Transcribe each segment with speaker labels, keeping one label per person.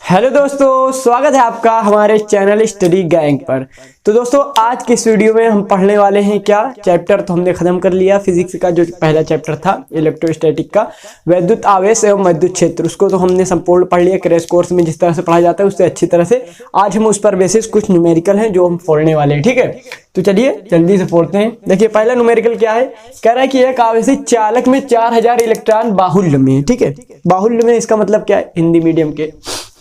Speaker 1: Hello दोस्तों, स्वागत है आपका हमारे चैनल स्टडी गैंग पर। तो दोस्तों आज के इस वीडियो में हम पढ़ने वाले हैं क्या चैप्टर तो हमने खत्म कर लिया फिजिक्स का जो पहला चैप्टर था इलेक्ट्रोस्टैटिक का वैद्युत आवेश एवं विद्युत क्षेत्र, उसको तो हमने संपूर्ण पढ़ लिया क्रैश कोर्स में जिस तरह से पढ़ा जाता है उससे अच्छी तरह से। आज हम उस पर बेसिस कुछ न्यूमेरिकल हैं जो हम फोड़ने वाले हैं, ठीक है। तो चलिए जल्दी से फोड़ते हैं। देखिए पहला न्यूमेरिकल क्या है, कह रहा है कि एक आवेशी चालक में 4000 इलेक्ट्रॉन बाहुल्य में है, ठीक है। बाहुल्य में इसका मतलब क्या है, हिंदी मीडियम के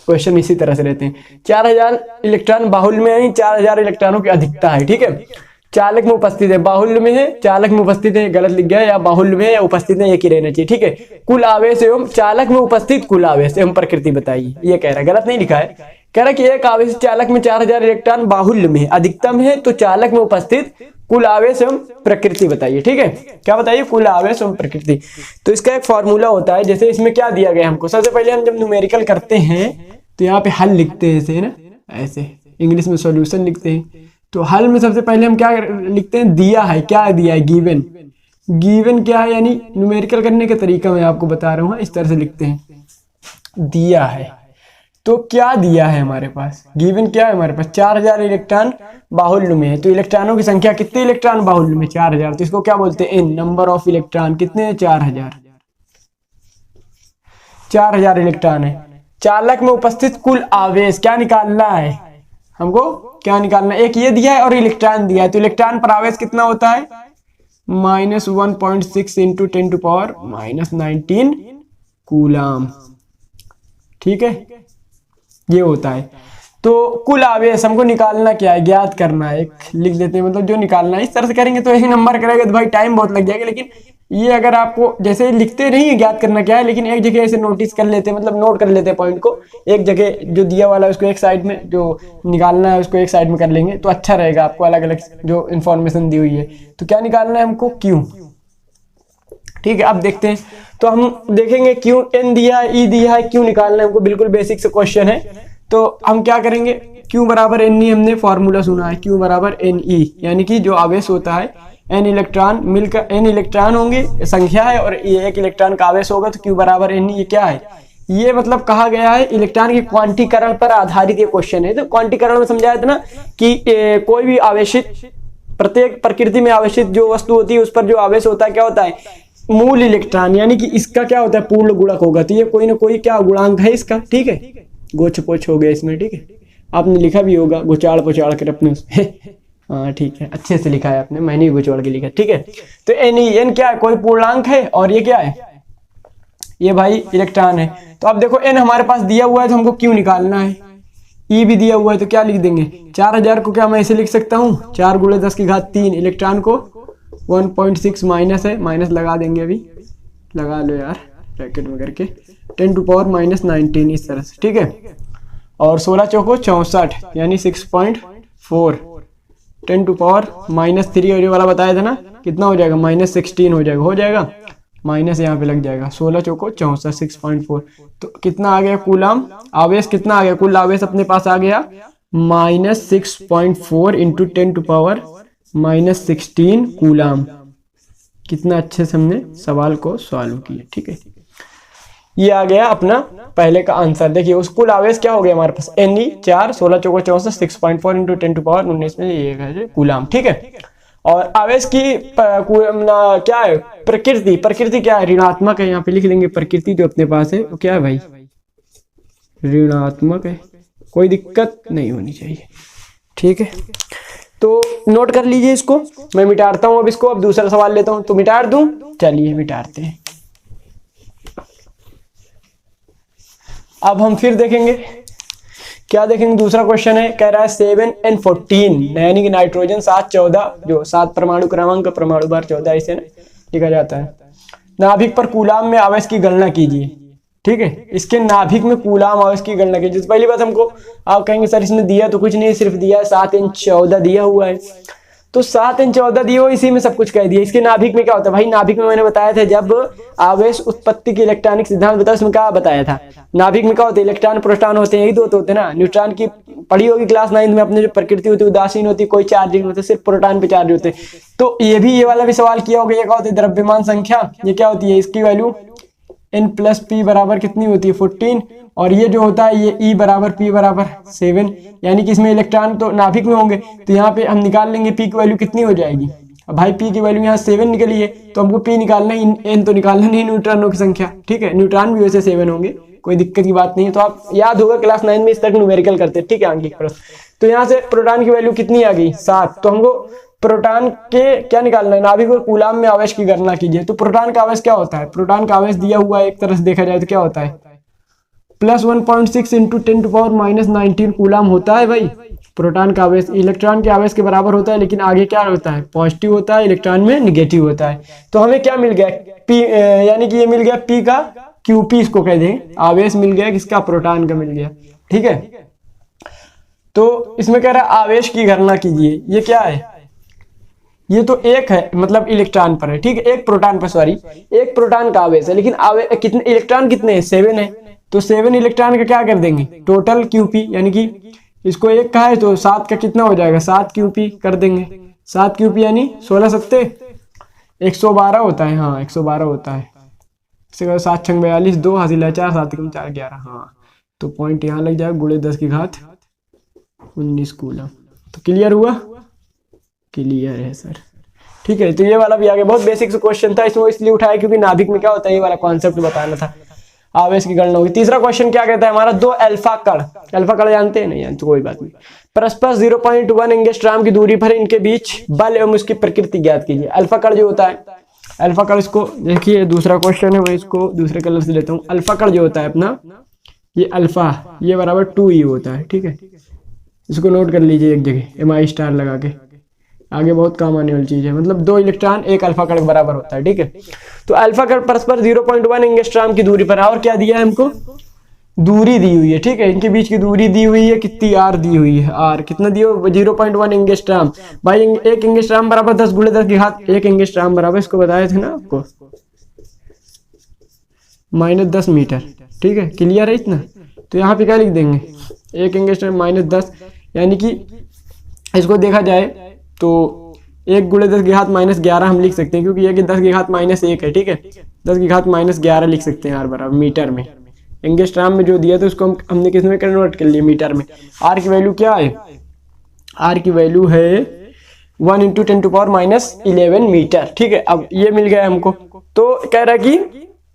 Speaker 1: क्वेश्चन इसी तरह से रहते हैं। 4000 इलेक्ट्रॉन बाहुल्य में है, 4000 इलेक्ट्रॉनों की अधिकता है, ठीक है। चालक में उपस्थित है, बाहुल्य में है, चालक में उपस्थित है, गलत लिख गया, या बाहुल्य में या उपस्थित है, एक ही रहना चाहिए, ठीक है। कुल आवेश एवं चालक में उपस्थित कुल आवेश एवं प्रकृति बताइए, ये कह रहा है, गलत नहीं लिखा है। कह रहा है कि एक आवेश चालक में 4000 इलेक्ट्रॉन बाहुल्य में अधिकतम है, तो चालक में उपस्थित कुल आवेश एवं प्रकृति बताइए, ठीक है। क्या बताइए, कुल आवेश एवं प्रकृति। तो इसका एक फॉर्मूला होता है, जैसे इसमें क्या दिया गया हमको, सबसे पहले हम जब न्यूमेरिकल करते हैं तो यहाँ पे हल लिखते हैं ऐसे, है ना, ऐसे इंग्लिश में सॉल्यूशन लिखते हैं। तो हल में सबसे पहले हम क्या लिखते हैं, दिया है, क्या दिया है, गिवन। गिवन क्या है, यानी न्यूमेरिकल करने के तरीका मैं आपको बता रहा हूँ, इस तरह से लिखते हैं, दिया है। तो क्या दिया है हमारे पास, गिवन क्या है हमारे पास, 4000 इलेक्ट्रॉन बाहुल्य में है। तो इलेक्ट्रॉनों की संख्या कितने इलेक्ट्रॉन बाहुल्य में, 4000, तो इसको क्या बोलते हैं, एन, नंबर ऑफ इलेक्ट्रॉन। कितने हैं, 4000 इलेक्ट्रॉन है। चालक में उपस्थित कुल आवेश क्या निकालना है हमको, क्या निकालना है, एक ये दिया है और इलेक्ट्रॉन दिया है। तो इलेक्ट्रॉन पर आवेश कितना होता है, -1.6 इंटू 10⁻⁻19 कूलाम, ठीक है, ये होता है। तो कुल आवेश हमको निकालना क्या है, ज्ञात करना है, एक लिख देते हैं, मतलब जो निकालना है। इस तरह से करेंगे तो एक नंबर करेगा तो भाई टाइम बहुत लग जाएगा, लेकिन ये अगर आपको जैसे लिखते नहीं है ज्ञात करना क्या है, लेकिन एक जगह ऐसे नोटिस कर लेते हैं, मतलब नोट कर लेते हैं पॉइंट को, एक जगह जो दिया वाला है उसको एक साइड में, जो निकालना है उसको एक साइड में कर लेंगे तो अच्छा रहेगा, आपको अलग अलग जो इन्फॉर्मेशन दी हुई है। तो क्या निकालना है हमको, क्यू, ठीक है। अब देखते हैं, तो हम देखेंगे क्यू, एन दिया है, ई दिया है, क्यू निकालना है हमको, बिल्कुल बेसिक से क्वेश्चन है। तो हम क्या करेंगे, क्यू बराबर एन ई, हमने फॉर्मूला सुना है, क्यू बराबर एन ई, यानी कि जो आवेश होता है एन इलेक्ट्रॉन मिलकर, एन इलेक्ट्रॉन होंगे संख्या है और ये एक इलेक्ट्रॉन का आवेश होगा, तो क्यू बराबर एन ई। ये क्या है, ये मतलब कहा गया है इलेक्ट्रॉन के क्वांटीकरण पर आधारित ये क्वेश्चन है। तो क्वांटीकरण में समझाया था ना कि कोई भी आवेशित, प्रत्येक प्रकृति में आवेशित जो वस्तु होती है उस पर जो आवेश होता है क्या होता है, मूल इलेक्ट्रॉन, यानी कि इसका क्या होता है, पूर्ण गुणक होगा। तो ये कोई ना कोई क्या गुणांक है इसका, ठीक है, गोछ पोछ हो गया इसमें, ठीक है। आपने लिखा भी होगा गुचाड़ पोचाड़ कर अपने उसमें हाँ ठीक है, अच्छे से लिखा है आपने, मैंने भी गुचवाड़ के लिखा, ठीक है। तो एन, एन क्या है, कोई पूर्णांक है, और ये क्या है, ये भाई इलेक्ट्रॉन है। तो अब देखो एन हमारे पास दिया हुआ है तो हमको क्यों निकालना है, ई भी दिया हुआ है, तो क्या लिख देंगे, 4000 को क्या मैं ऐसे लिख सकता हूँ, 4 × 10⁻³ इलेक्ट्रॉन को 1.6 माइनस है, माइनस लगा देंगे, अभी लगा लो यार ब्रैकेट में करके, 10⁻⁻19 इस तरह से, ठीक है। और 16 चौको 64 यानी 6.4, 10⁻⁻³ और ये वाला बताया था ना, कितना हो जाएगा, -16 हो जाएगा, माइनस यहाँ पे लग जाएगा, 16 चौको 64, 6.4, तो कितना आ गया कूलाम आवेश, कितना आ गया, कुल आवेश अपने पास आ गया -6.4 इंटू 10⁻⁻16 कूलाम। कितना अच्छे से हमने सवाल को सॉल्व किया, ठीक है। ये आ गया अपना पहले का आंसर। देखिए उस कुल आवेश क्या हो गया हमारे पास, एन ई 4, 16 चौको 64, 6.4 इंटू 10⁻19 में ये है कूलाम, ठीक है। और आवेश की क्या है, प्रकृति, प्रकृति क्या है, ऋणात्मक है, यहाँ पे लिख देंगे प्रकृति जो अपने पास है वो क्या है भाई, ऋणात्मक है, कोई दिक्कत नहीं होनी चाहिए, ठीक है। तो नोट कर लीजिए इसको, मैं मिटाता हूँ अब इसको, अब दूसरा सवाल लेता हूँ, तो मिटा दूं, चलिए मिटाते हैं। अब हम फिर देखेंगे, क्या देखेंगे, दूसरा क्वेश्चन है, कह रहा है 7n14 यानी कि नाइट्रोजन 714, जो 7 परमाणु क्रमांक का परमाणु बार 14 इसे लिखा जाता है, नाभिक पर कूलाम में आवेश की गणना कीजिए, ठीक है। इसके नाभिक में कूलाम आवेश की गणना कीजिए। पहली बात हमको आप कहेंगे सर इसमें दिया तो कुछ नहीं, सिर्फ दिया 7n14 दिया हुआ है, तो 7n14 दिए हुआ, इसी में सब कुछ कह दिया। इसके नाभिक में क्या होता है भाई, नाभिक में मैंने बताया था जब आवेश उत्पत्ति के इलेक्ट्रॉनिक सिद्धांत बताया उसमें क्या बताया था, नाभिक में क्या होते हैं, इलेक्ट्रॉन प्रोटॉन होते हैं, यही दो होते हैं ना। न्यूट्रॉन की पढ़ी होगी क्लास 9 में, अपने जो प्रकृति होती है उदासीन होती है, कोई चार्ज नहीं होता, सिर्फ प्रोटॉन पे चार्ज होते हैं। तो ये वाला भी सवाल किया होगा, ये क्या होती है, द्रव्यमान संख्या, ये क्या होती है, इसकी वैल्यू n प्लस पी बराबर कितनी होती है 14, और ये जो होता है ये E बराबर P बराबर 7, यानी कि इसमें इलेक्ट्रॉन तो नाभिक में होंगे, तो यहाँ पे हम निकाल लेंगे P की वैल्यू कितनी हो जाएगी। अब भाई P की वैल्यू यहाँ 7 निकली है, तो हमको P निकालना है, n तो निकालना नहीं न्यूट्रॉनों की संख्या, ठीक है। न्यूट्रॉन भी वैसे 7 होंगे, कोई दिक्कत की बात नहीं है। तो आप याद होगा क्लास 9 में इस तक न्यूमेरिकल करते, ठीक है, आंकिक प्रश्न। तो यहाँ से प्रोटॉन की वैल्यू कितनी आ गई 7, तो हमको प्रोटॉन के क्या निकालना है, नाभिक और कूलाम में आवेश की गणना कीजिए। तो प्रोटॉन का आवेश क्या होता है, प्रोटॉन का आवेश दिया हुआ है एक तरह से देखा जाए तो क्या होता है, प्लस 1.6 इंटू 10⁻⁻19 कूलाम होता है भाई प्रोटॉन का आवेश। इलेक्ट्रॉन के आवेश के बराबर होता है, लेकिन आगे क्या होता है, पॉजिटिव होता है, इलेक्ट्रॉन में निगेटिव होता है। तो हमें क्या मिल गया, पी यानी कि ये मिल गया पी का क्यूपी, इसको कह दें, आवेश मिल गया किसका, प्रोटॉन का मिल गया, ठीक है। तो इसमें कह रहा है आवेश की गणना कीजिए, ये क्या है, ये तो एक है, मतलब इलेक्ट्रॉन पर है, ठीक है, एक प्रोटॉन पर, सॉरी एक प्रोटॉन का आवेश है, लेकिन कितने इलेक्ट्रॉन कितने हैं, 7 है। तो 7 इलेक्ट्रॉन का क्या कर देंगे, टोटल क्यूपी, यानी कि इसको एक का है तो 7 का कितना हो जाएगा, 7 क्यूपी कर देंगे। 7 क्यूपी यानी 16 सत्ते 112 होता है, हाँ 112 होता है। 7 छंग 42, 2 हासिल है 4, 7 कम 4 11, हाँ तो पॉइंट यहाँ लग जाएगा, गुणे 10 की घात 19 कूलम। तो क्लियर हुआ, क्लियर है सर, ठीक है। तो ये वाला भी आगे बहुत बेसिक क्वेश्चन था, इसमें इसलिए उठाया क्योंकि नाभिक में क्या होता है ये वाला कॉन्सेप्ट बताना था, आवेश की गणना होगी। तीसरा क्वेश्चन क्या कहता है हमारा, 2 अल्फा कण, अल्फा कण जानते हैं नहीं जानते, कोई बात नहीं, परस्पर 0.1 एंगस्ट्रॉम की दूरी पर इनके बीच बल एवं उसकी प्रकृति ज्ञात कीजिए। अल्फा कण जो होता है, अल्फा कण, इसको देखिए दूसरा क्वेश्चन है, मैं इसको दूसरे कलर से लेता हूँ। अल्फा कण जो होता है अपना, ये अल्फा ये बराबर 2e होता है, ठीक है, इसको नोट कर लीजिए एक जगह MI स्टार लगा के, आगे बहुत काम आने वाली चीज है। मतलब 2 इलेक्ट्रॉन एक अल्फा कण बराबर होता है, ठीक है। तो अल्फा कण परस्पर 0.1 एंगस्ट्रॉम की दूरी पर, और क्या दिया है हमको, दूरी दी हुई है, ठीक है, इनके बीच की दूरी दी हुई है कितनी, r दी हुई है, r कितना दिया, 0.1 एंगस्ट्रॉम। भाई एक एंगस्ट्रॉम बराबर 10 × 10 की घात, एक एंगस्ट्रॉम बराबर, इसको बताए थे ना आपको, -10 मीटर, ठीक है, क्लियर है इतना। तो यहाँ पे क्या लिख देंगे, एक एंगस्ट्रॉम -10, यानी कि इसको देखा जाए तो 1 × 10 की घात -11 हम लिख सकते हैं, क्योंकि ये 10 की घात -1 है, ठीक है, 10 की घात -11 लिख सकते हैं आर बराबर मीटर में। एंगस्ट्रॉम में जो दिया था उसको हमने किस में कन्वर्ट कर लिया, मीटर में। आर की वैल्यू क्या है, आर की वैल्यू है 1 × 10⁻11 मीटर, ठीक है। अब ये मिल गया हमको, तो कह रहा है कि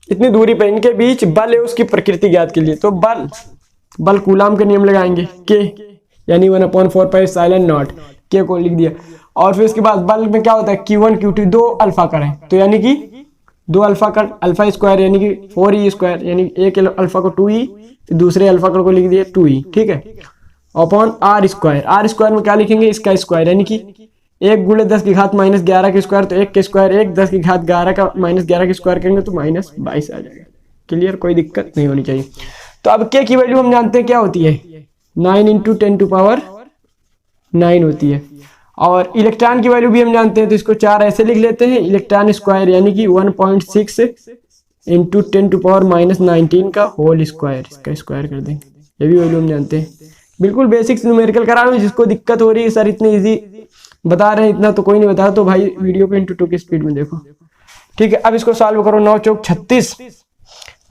Speaker 1: इतनी दूरी पर इनके बीच बल है उसकी प्रकृति ज्ञात के लिए। तो बल कूलाम का नियम लगाएंगे, के यानी 1/4πε0, के को लिख दिया। और फिर इसके बाद बल में क्या होता है, Q1 Q2, 2 अल्फा कण है, तो यानी कि 2 अल्फा कण, अल्फा स्क्वायर यानी कि 4e स्क्वायर, यानी एक अल्फा को 2e, तो दूसरे अल्फा कण को लिख दिया 2e, ठीक है, upon R square. R square में क्या लिखेंगे, इसका स्क्वायर, यानी कि 1 × 10 की घात -11 के स्क्वायर, तो 1 के स्क्वायर 1, 10 की घात 11 का -11 के स्क्वायर करेंगे तो -22 आ जाएगा। क्लियर, कोई दिक्कत नहीं होनी चाहिए। तो अब के की वैल्यू हम जानते हैं क्या होती है, 9 × 10⁻9 होती है। और इलेक्ट्रॉन की वैल्यू भी हम जानते हैं, तो इसको 4 ऐसे लिख लेते हैं, इलेक्ट्रॉन स्क्वायर यानी कि 1.6 × 10⁻19 का होल स्क्वायर, इसका स्क्वायर कर देंगे, ये भी वैल्यू हम जानते हैं। बिल्कुल बेसिक्स न्यूमेरिकल करा रहा हूँ, जिसको दिक्कत हो रही है सर इतनी इजी बता रहे हैं, इतना तो कोई नहीं बता, तो भाई वीडियो को × 2 की स्पीड में देखो, ठीक है। अब इसको सॉल्व करो, 9 चौक 36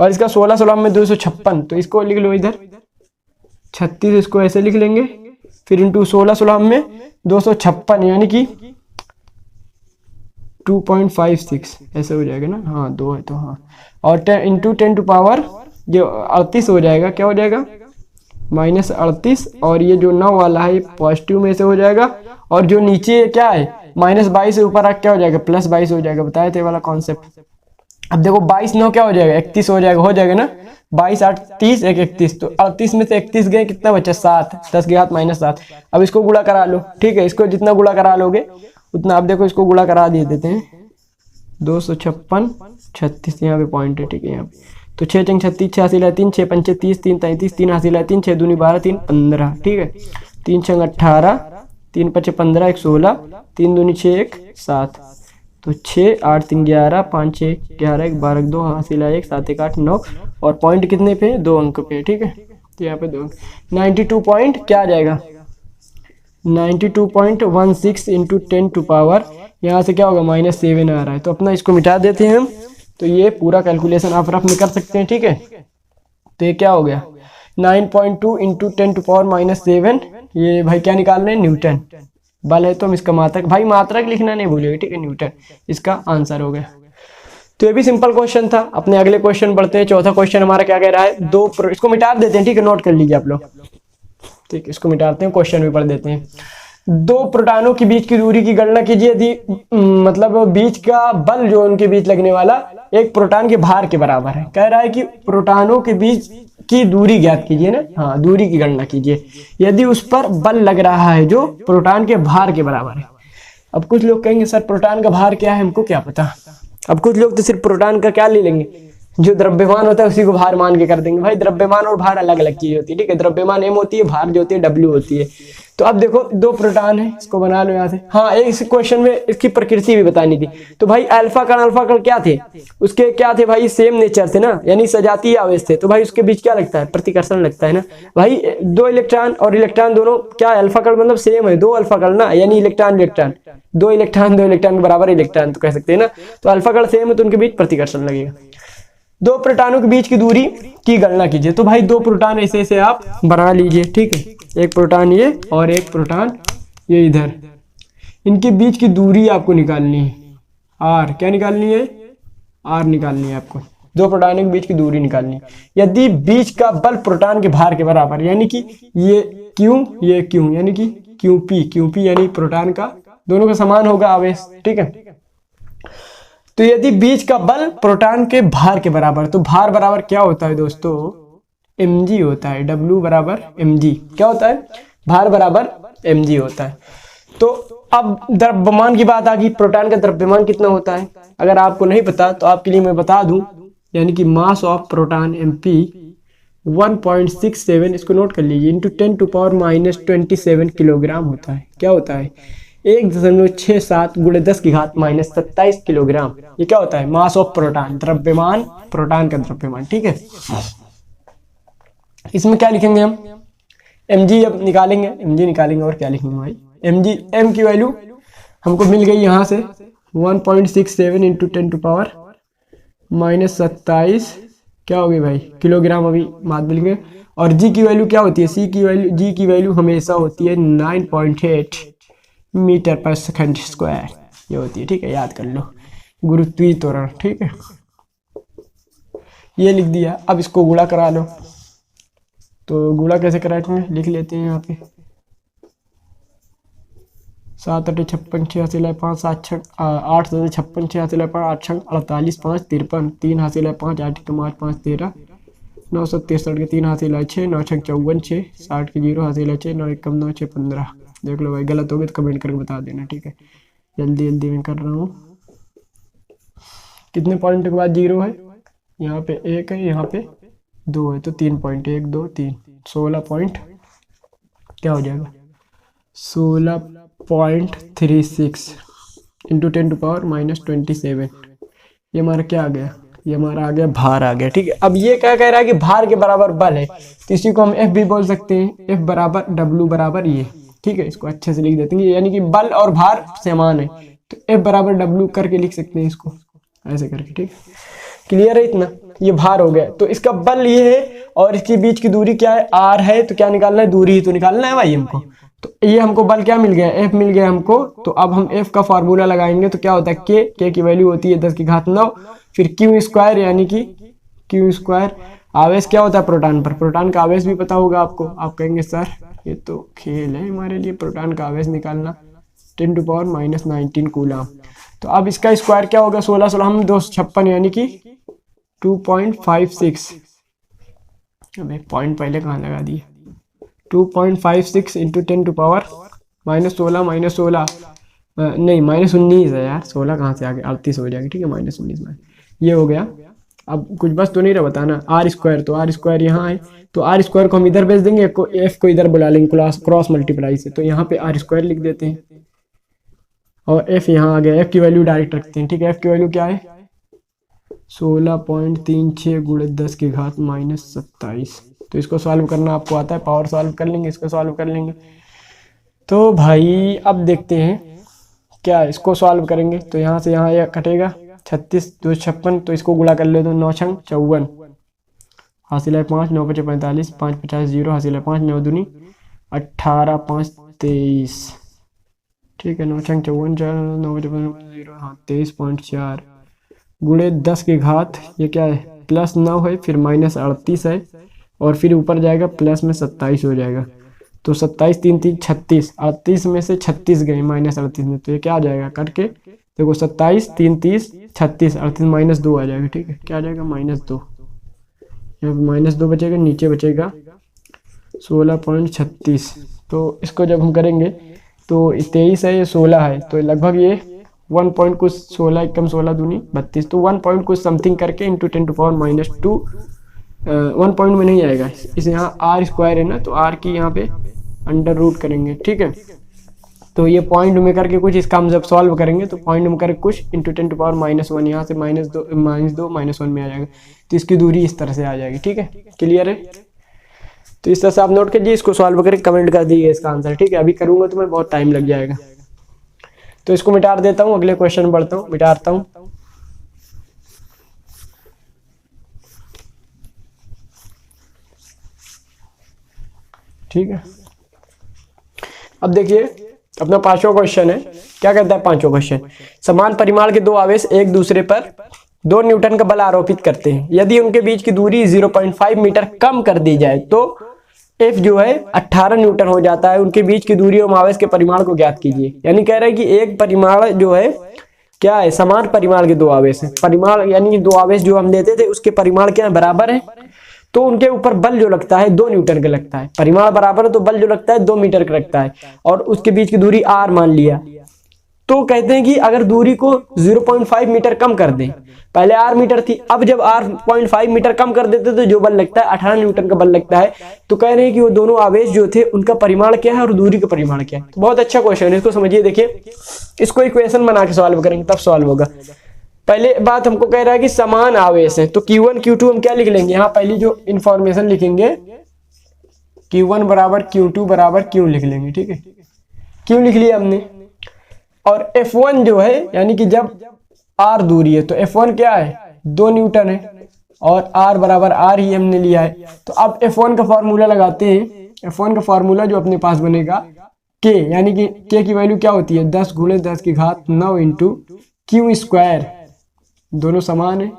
Speaker 1: और इसका 16 16 में 256, तो इसको लिख लो इधर 36, इसको ऐसे लिख लेंगे, फिर इंटू 16 16 में 256, यानी कि 2.56 ऐसे हो जाएगा ना, हाँ 2 है तो हाँ, और इंटू 10⁻, जो 38 हो जाएगा, क्या हो जाएगा -38, और ये जो 9 वाला है ये पॉजिटिव में से हो जाएगा, और जो नीचे क्या है -22 से ऊपर क्या हो जाएगा, +22 हो जाएगा, बताए थे वाला कॉन्सेप्ट। अब देखो 22 9 क्या हो जाएगा, 31 हो जाएगा ना, 22 8 30 1 31, तो 38 में से 31 गए, कितना बचा 7, 10 की घात -7। अब इसको गुणा करा लो, ठीक है, इसको जितना गुणा करा लोगे उतना। अब देखो इसको गुणा करा दिए देते हैं, 256 36 यहाँ पे पॉइंट है, ठीक है, यहाँ पे तो 6 × 36 6 हासिल है 3, 6 × 5 30, 3 × 33 3 हासिल है 3, 6 दूनी 12 3 15, ठीक है, 3 × 6 18, 3 × 5 15 1 16, 3 दूनी 6 1 7, तो 6 8 3 11, 5 6 11 1 12 2 हासिल है 1 7 1 8 9, और पॉइंट कितने पे, 2 अंक पे, ठीक है। तो यहाँ पे 2 अंक 92 पॉइंट क्या आ जाएगा, 92.16 × 10⁻, यहाँ से क्या होगा -7 आ रहा है, तो अपना इसको मिटा देते हैं हम। तो ये पूरा कैलकुलेशन आप रफ में कर सकते हैं, ठीक है। तो ये क्या हो गया 9.2 इंटू 10⁻⁷, ये भाई क्या निकाल रहे हैं, न्यूटन बल है, तो हम इसका मात्रक, भाई मात्रक लिखना नहीं भूलिएगा, ठीक है, न्यूटन इसका आंसर हो गया। तो ये भी सिंपल क्वेश्चन था। अपने अगले क्वेश्चन बढ़ते हैं। चौथा क्वेश्चन हमारा क्या कह रहा है, इसको मिटा देते हैं, ठीक है, नोट कर लीजिए आप लोग, ठीक, इसको मिटाते हैं, क्वेश्चन भी पढ़ देते हैं। दो प्रोटॉनों के बीच की दूरी की गणना कीजिए यदि मतलब बीच का बल जो उनके बीच लगने वाला एक प्रोटॉन के भार के बराबर है। कह रहा है कि प्रोटॉनों के बीच की दूरी ज्ञात कीजिए ना, हाँ दूरी की गणना कीजिए यदि उस पर बल लग रहा है जो प्रोटॉन के भार के बराबर है। अब कुछ लोग कहेंगे सर प्रोटॉन का भार क्या है, हमको क्या पता। अब कुछ लोग तो सिर्फ प्रोटॉन का क्या ले लेंगे, जो द्रव्यमान होता है उसी को भार मान के कर देंगे। भाई द्रव्यमान और भार अलग अलग चीज होती है, ठीक है, द्रव्यमान m होती है, भार जो होती है w होती है। तो अब देखो दो प्रोटॉन है, इसको बना लो यहाँ से। हाँ एक इस क्वेश्चन में इसकी प्रकृति भी बतानी थी। तो भाई अल्फा कण क्या थे, उसके क्या थे भाई, सेम नेचर थे ना, यानी सजातीय आवेश थे। तो भाई उसके बीच क्या लगता है, प्रतिकर्षण लगता है ना। भाई दो इलेक्ट्रॉन और इलेक्ट्रॉन दोनों क्या, अल्फा कण मतलब सेम है, दो अल्फा कण ना, यानी इलेक्ट्रॉन दो इलेक्ट्रॉन के बराबर इलेक्ट्रॉन तो कह सकते हैं ना। तो अल्फा कण सेम है तो उनके बीच प्रतिकर्षण लगेगा। दो प्रोटॉनों के बीच की दूरी की गणना कीजिए। तो भाई दो प्रोटॉन ऐसे ऐसे आप बना लीजिए, ठीक है, एक प्रोटॉन ये और एक प्रोटॉन ये इधर, इनके बीच की दूरी आपको निकालनी है, आर क्या निकालनी है, आर निकालनी है आपको। दो प्रोटॉनों के बीच की दूरी निकालनी है यदि बीच का बल प्रोटॉन के भार के बराबर, यानी कि ये क्यू यानी कि क्यूपी यानी प्रोटॉन का दोनों का समान होगा आवेश, ठीक है। तो यदि बीच का बल प्रोटॉन के भार के बराबर, तो भार बराबर क्या होता है दोस्तों, mg होता है, W बराबर mg, क्या होता है, भार बराबर mg होता है। तो अब द्रव्यमान की बात आ गई, प्रोटॉन का द्रव्यमान कितना होता है, अगर आपको नहीं पता तो आपके लिए मैं बता दूं, यानी कि मास ऑफ प्रोटॉन mp 1.67, इसको नोट कर लीजिए, इंटू 10⁻⁻27 किलोग्राम होता है। क्या होता है, 1.67 गुणे 10⁻⁻27 किलोग्राम, ये क्या होता है, मास ऑफ प्रोटॉन, द्रव्यमान, प्रोटॉन का द्रव्यमान, ठीक है। इसमें क्या लिखेंगे हम, mg अब निकालेंगे, mg निकालेंगे और क्या लिखेंगे भाई, mg m की वैल्यू हमको मिल गई यहाँ से 1.67 इंटू 10⁻⁻27 क्या हो गई भाई, किलोग्राम, अभी बात बोलेंगे। और g की वैल्यू क्या होती है, g की वैल्यू हमेशा होती है 9.8 मीटर पर सेकंड स्क्वायर, ये होती है, ठीक है, याद कर लो, गुरुत्वीय त्वरण, ठीक है, ये लिख दिया। अब इसको गुणा करा लो, तो गुणा कैसे कराएंगे, लिख लेते हैं यहाँ पे 7 8 56 86 5 7 6 8 56 86 5 8 6 48 5 53 3 हासिल है 5 8 के 5 13 9 7 63 के 3 हासिल है 6 9 6 54 6 60 के 0 हासिल है 6 9 1 कम 9 6 15। देख लो भाई, गलत हो गए तो कमेंट करके बता देना, ठीक है, जल्दी जल्दी मैं कर रहा हूँ। कितने पॉइंट के बाद 0 है, यहाँ पे 1 है, यहाँ पे 2 है, तो 3 पॉइंट 1 2 3 16 पॉइंट क्या हो जाएगा, 16.36 इंटू 10⁻⁻27, ये हमारा क्या आ गया, ये हमारा आ गया भार आ गया, ठीक है। अब ये क्या कह रहा है कि भार के बराबर बल है, तो इसी को हम F भी बोल सकते हैं, F बराबर W बराबर ये, ठीक है, इसको अच्छे से लिख देते हैं, यानी कि बल और भार समान है, तो F बराबर W करके लिख सकते हैं इसको ऐसे करके, ठीक है, क्लियर है इतना, ये भार हो गया। तो इसका बल ये है और इसके बीच की दूरी क्या है, R है, तो क्या निकालना है, दूरी ही तो निकालना है भाई हमको। तो ये हमको बल क्या मिल गया, F मिल गया हमको। तो अब हम F का फॉर्मूला लगाएंगे, तो क्या होता है, K की वैल्यू होती है 10⁹ फिर Q स्क्वायर, यानी कि Q स्क्वायर, आवेश क्या होता है प्रोटॉन पर, प्रोटॉन का आवेश भी पता होगा आपको। आप कहेंगे सर ये तो खेल है हमारे लिए, प्रोटॉन का आवेश निकालना, 10⁻⁻19 कूलम। तो अब इसका स्क्वायर क्या होगा, 16 हम 256 यानी कि 2.56, अबे पॉइंट पहले कहाँ लगा दिए, 2.56 इंटू 10⁻⁻16 -16 नहीं -19 है यार, 16 कहाँ से आ गया, 38 हो जाएगा, ठीक है, -19 में ये हो गया। अब कुछ बस तो नहीं रहा बताना, आर स्क्वायर, तो आर स्क्वायर यहाँ है, तो आर स्क्वायर को हम इधर भेज देंगे, एफ को इधर बुला लेंगे क्रॉस मल्टीप्लाई से, तो यहाँ पे आर स्क्वायर लिख देते हैं और एफ यहाँ आ गया, एफ की वैल्यू डायरेक्ट रखते हैं, ठीक है, एफ की वैल्यू क्या है 16.36 गुणे 10⁻⁻27। तो इसको सॉल्व करना आपको आता है, पावर सॉल्व कर लेंगे, इसको सॉल्व कर लेंगे। तो भाई अब देखते हैं क्या इसको सॉल्व करेंगे, तो यहाँ से यहाँ यह कटेगा, 36 2 56, तो इसको गुणा कर ले तो 9 छंग 54, हासिल है 5, 9 5 45, 5 50 0, हासिल है 5, 9 दूनी 18, 5 23। ठीक है, 9 छंग 54, 4 9 5 0, हाँ 23.4 गुणे 10 की घात, ये क्या है प्लस 9 है, फिर माइनस 38 है, और फिर ऊपर जाएगा प्लस में 27 हो जाएगा। तो 27 3 3 36, 38 में से 36 गए माइनस 38 में, तो ये क्या आ जाएगा कट के देखो 27 3 30 36, 38 माइनस 2 आ जाएगा। ठीक है, क्या आ जाएगा -2, यहाँ पे -2 बचेगा, नीचे बचेगा 16.36। तो इसको जब हम करेंगे तो 23 है, ये 16 है, तो लगभग ये 1 पॉइंट कुछ 16 कम 16 दूनी 32, तो 1 पॉइंट कुछ समथिंग करके इंटू 10⁻², 1 पॉइंट में नहीं आएगा, इसे यहाँ आर स्क्वायर है ना, तो आर की यहाँ पे अंडर रूट करेंगे। ठीक है, तो ये पॉइंट में करके कुछ, इसका हम जब सॉल्व करेंगे तो पॉइंट में करके कुछ इंटू 10⁻⁻1, यहाँ से -2 -1 में आ जाएगा, तो इसकी दूरी इस तरह से आ जाएगी। ठीक है, क्लियर है? तो इस तरह से आप नोट कीजिए, इसको सॉल्व करके कमेंट कर दीजिए इसका आंसर। ठीक है, अभी करूंगा तो मैं बहुत टाइम लग जाएगा, तो इसको मिटा देता हूँ, अगले क्वेश्चन बढ़ता हूँ, मिटाता हूँ। ठीक है, अब देखिए अपना 5वां क्वेश्चन है। क्या कहता है 5वां क्वेश्चन? समान परिमाण के दो आवेश एक दूसरे पर 2 न्यूटन का बल आरोपित करते हैं। यदि उनके बीच की दूरी 0.5 मीटर कम कर दी जाए तो F जो है 18 न्यूटन हो जाता है। उनके बीच की दूरी और आवेश के परिमाण को ज्ञात कीजिए। यानी कह रहा है कि एक परिमाण जो है क्या है, समान परिमाण के दो आवेश है। परिमाण यानी कि दो आवेश जो हम लेते थे उसके परिमाण क्या है, बराबर है, तो उनके ऊपर बल जो लगता है 2 न्यूटन का लगता है। परिमाण बराबर है तो बल जो लगता है 2 मीटर का लगता है, और उसके बीच की दूरी r मान लिया। तो कहते हैं कि अगर दूरी को 0.5 मीटर कम कर दें, पहले r मीटर थी, अब जब r 0.5 मीटर कम कर देते तो जो बल लगता है 18 न्यूटन का बल लगता है। तो कह रहे हैं कि वो दोनों आवेश जो थे उनका परिमाण क्या है और दूरी का परिमाण क्या है। तो बहुत अच्छा क्वेश्चन है, इसको समझिए। देखिए, इसको इक्वेशन बना के सॉल्व करेंगे तब सॉल्व होगा। पहले बात हमको कह रहा है कि समान आवेश है, तो Q1 Q2 हम क्या लिख लेंगे, यहाँ पहली जो इंफॉर्मेशन लिखेंगे Q1 बराबर Q2 बराबर Q लिख लेंगे। ठीक है, क्यों लिख लिया हमने। और F1 जो है यानी कि जब R दूरी है तो F1 क्या है 2 न्यूटन है, और R बराबर R ही हमने लिया है। तो अब F1 का फॉर्मूला लगाते हैं। F1 का फॉर्मूला जो अपने पास बनेगा K, यानी कि K की वैल्यू क्या होती है 10 गुणे 10 की घात 9 इंटू Q स्क्वायर, दोनों समान है,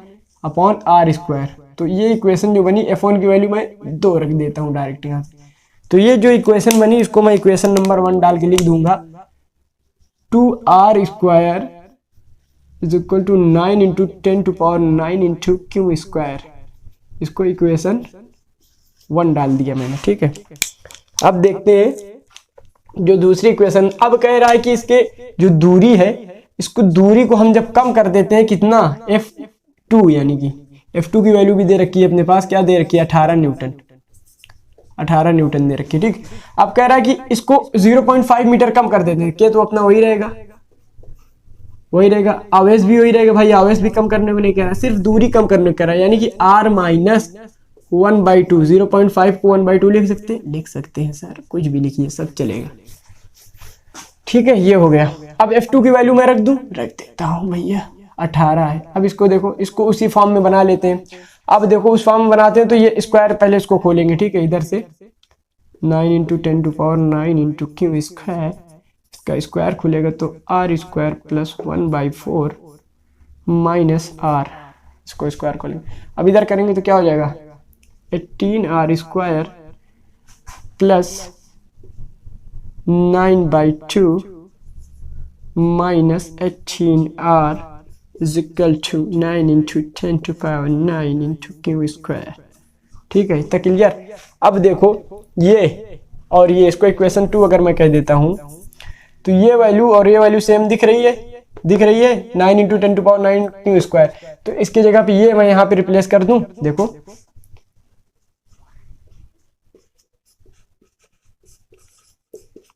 Speaker 1: अपॉन R स्क्वायर। तो ये इक्वेशन जो बनी F1 की वैल्यू मैं 2 रख देता हूँ डायरेक्ट यहाँ से। तो ये जो इक्वेशन बनी इसको मैं इक्वेशन नंबर 1 डाल के लिख दूंगा, 2R square is equal to 9 into 10⁹ into Q square. इसको इक्वेशन 1 डाल दिया मैंने। ठीक है, अब देखते हैं जो दूसरी इक्वेशन। अब कह रहा है कि इसके जो दूरी है, इसको दूरी को हम जब कम कर देते हैं कितना F2, यानी कि F2 की वैल्यू भी दे रखी है अपने पास, क्या दे रखी है 18 न्यूटन, 18 न्यूटन दे रखी है। ठीक, अब कह रहा है कि इसको 0.5 मीटर कम कर देते हैं, क्या तो अपना वही रहेगा, वही रहेगा, आवेश भी वही रहेगा भाई, आवेश भी कम करने को नहीं कह रहा, सिर्फ दूरी कम करने को कह रहा है। यानी कि R माइनस 1/2, 0.5 को 1/2 लिख सकते हैं सर, कुछ भी लिखिए सब चलेगा। ठीक है, ये हो गया। अब F2 की वैल्यू मैं रख देता हूँ भैया, 18 है। अब इसको देखो, इसको उसी फॉर्म में बना लेते हैं। अब देखो उस फॉर्म में बनाते हैं तो ये स्क्वायर पहले इसको खोलेंगे। ठीक है, इधर से 9 इंटू 10⁹ इंटू Q स्क्वायर, इसका स्क्वायर खुलेगा तो R square plus 1/4 minus R, इसको स्क्वायर खोलेंगे। अब इधर करेंगे तो क्या हो जाएगा 18R square plus 9/2 minus 18R is equal to 9 into 10⁹ into Q square. ठीक है, इतना क्लियर। अब देखो ये और ये, इसको इक्वेशन 2 अगर मैं कह देता हूं तो ये वैल्यू और ये वैल्यू सेम दिख रही है 9 इंटू 10⁹ Q स्क्वायर। तो इसकी जगह पे ये मैं यहाँ पे रिप्लेस कर दूं, देखो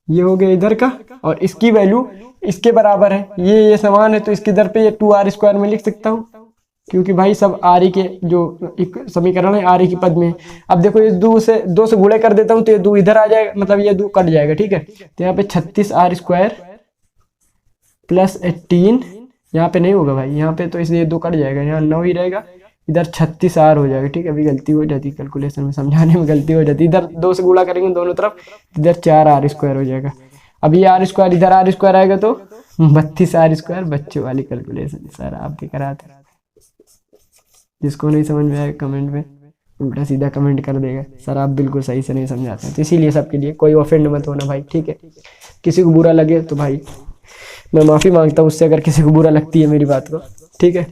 Speaker 1: ये हो गया इधर का, और इसकी वैल्यू इसके बराबर है, ये समान है, तो इसके इधर पे ये 2R स्क्वायर में लिख सकता हूँ, क्योंकि भाई सब RE के जो समीकरण है RE की पद में। अब देखो ये 2 से गुणे कर देता हूँ तो ये 2 इधर आ जाएगा, मतलब ये 2 कट जाएगा। ठीक है, तो यहाँ पे 36R स्क्वायर प्लस 18 यहाँ पे नहीं होगा भाई, यहाँ पे तो इसलिए 2 कट जाएगा, यहाँ 9 ही रहेगा, इधर 36R हो जाएगा। ठीक है, अभी गलती हो जाती कैलकुलेशन में, समझाने में गलती हो जाती, इधर 2 से गुणा करेंगे दोनों तरफ, इधर 4R² हो जाएगा। अभी R², इधर R² आएगा तो 32R²। बच्चों वाली कैलकुलेशन सर आप भी कराते, जिसको नहीं समझ में आएगा कमेंट में उल्टा सीधा कमेंट कर देगा, सर आप बिल्कुल सही से नहीं समझाते हैं। तो इसीलिए सबके लिए कोई ऑफेंड मत होना भाई, ठीक है। किसी को बुरा लगे तो भाई मैं माफ़ी मांगता हूँ उससे, अगर किसी को बुरा लगती है मेरी बात को, ठीक है।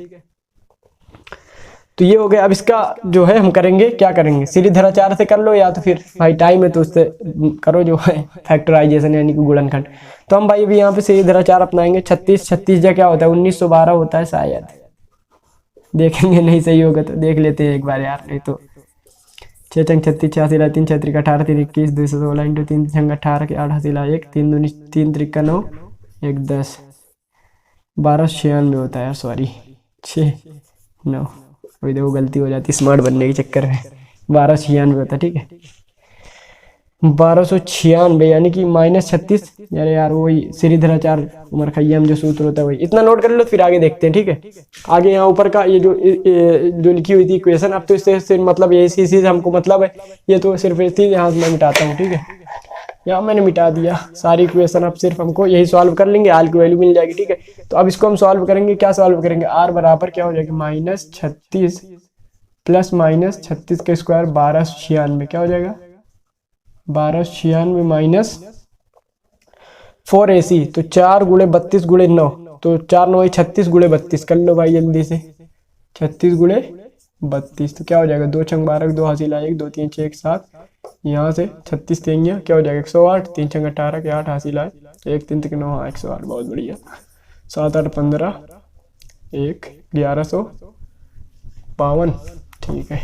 Speaker 1: तो ये हो गया। अब इसका जो है हम करेंगे, क्या करेंगे, सीरीधराचार से कर लो, या तो फिर भाई टाइम है तो उससे करो जो है फैक्टराइजेशन यानी कि गुणनखंड। तो हम भाई अभी यहाँ पे सीरीधराचार अपनाएंगे। 36 जा क्या होता है, 1912 होता है शायद, देखेंगे नहीं सही होगा तो देख लेते हैं एक बार यार, नहीं तो 6 छंग 36, 86 3 6 3 18 3 21 216 इंटू 3 छंग 18 के 8 हासिल 1 3 दूनी 3 त्रिका 9 1 10 1296 होता है यार, सॉरी 6 9, अभी देखो गलती हो जाती स्मार्ट बनने के चक्कर में, 1296 होता है। ठीक है, 1296 यानी कि -36, यार यार वही सीरीधराचार उमर खय्याम जो सूत्र होता है वही, इतना नोट कर लो फिर आगे देखते हैं। ठीक है, आगे यहाँ ऊपर का ये जो लिखी हुई थी इक्वेशन, अब तो इससे सिर्फ मतलब ये इसी से हमको मतलब है, ये तो सिर्फ थी, यहाँ से मैं मिटाता हूँ। ठीक है, यहाँ मैंने मिटा दिया सारी इक्वेशन, अब सिर्फ हमको यही सॉल्व कर लेंगे, आर की वैल्यू मिल जाएगी। ठीक है, तो अब इसको हम सॉल्व करेंगे, क्या सॉल्व करेंगे, आर बराबर क्या हो जाएगी, -36 प्लस -36 के स्क्वायर 1296, क्या हो जाएगा 1296 माइनस 4AC, तो 4 गुणे 32 गुणे 9, तो 4 9 36 गुणे 32 कर लो भाई जल्दी से, 36 गुणे 32, तो क्या हो जाएगा 2 छंग 12 2 हासिल 1 2 3 6 1 7, यहाँ से 36 देंगे क्या हो जाएगा 108, 3 छंग 18 के 8 हासिल 1 3 3 9 108, बहुत बढ़िया, 7 8 15 1 1152, ठीक है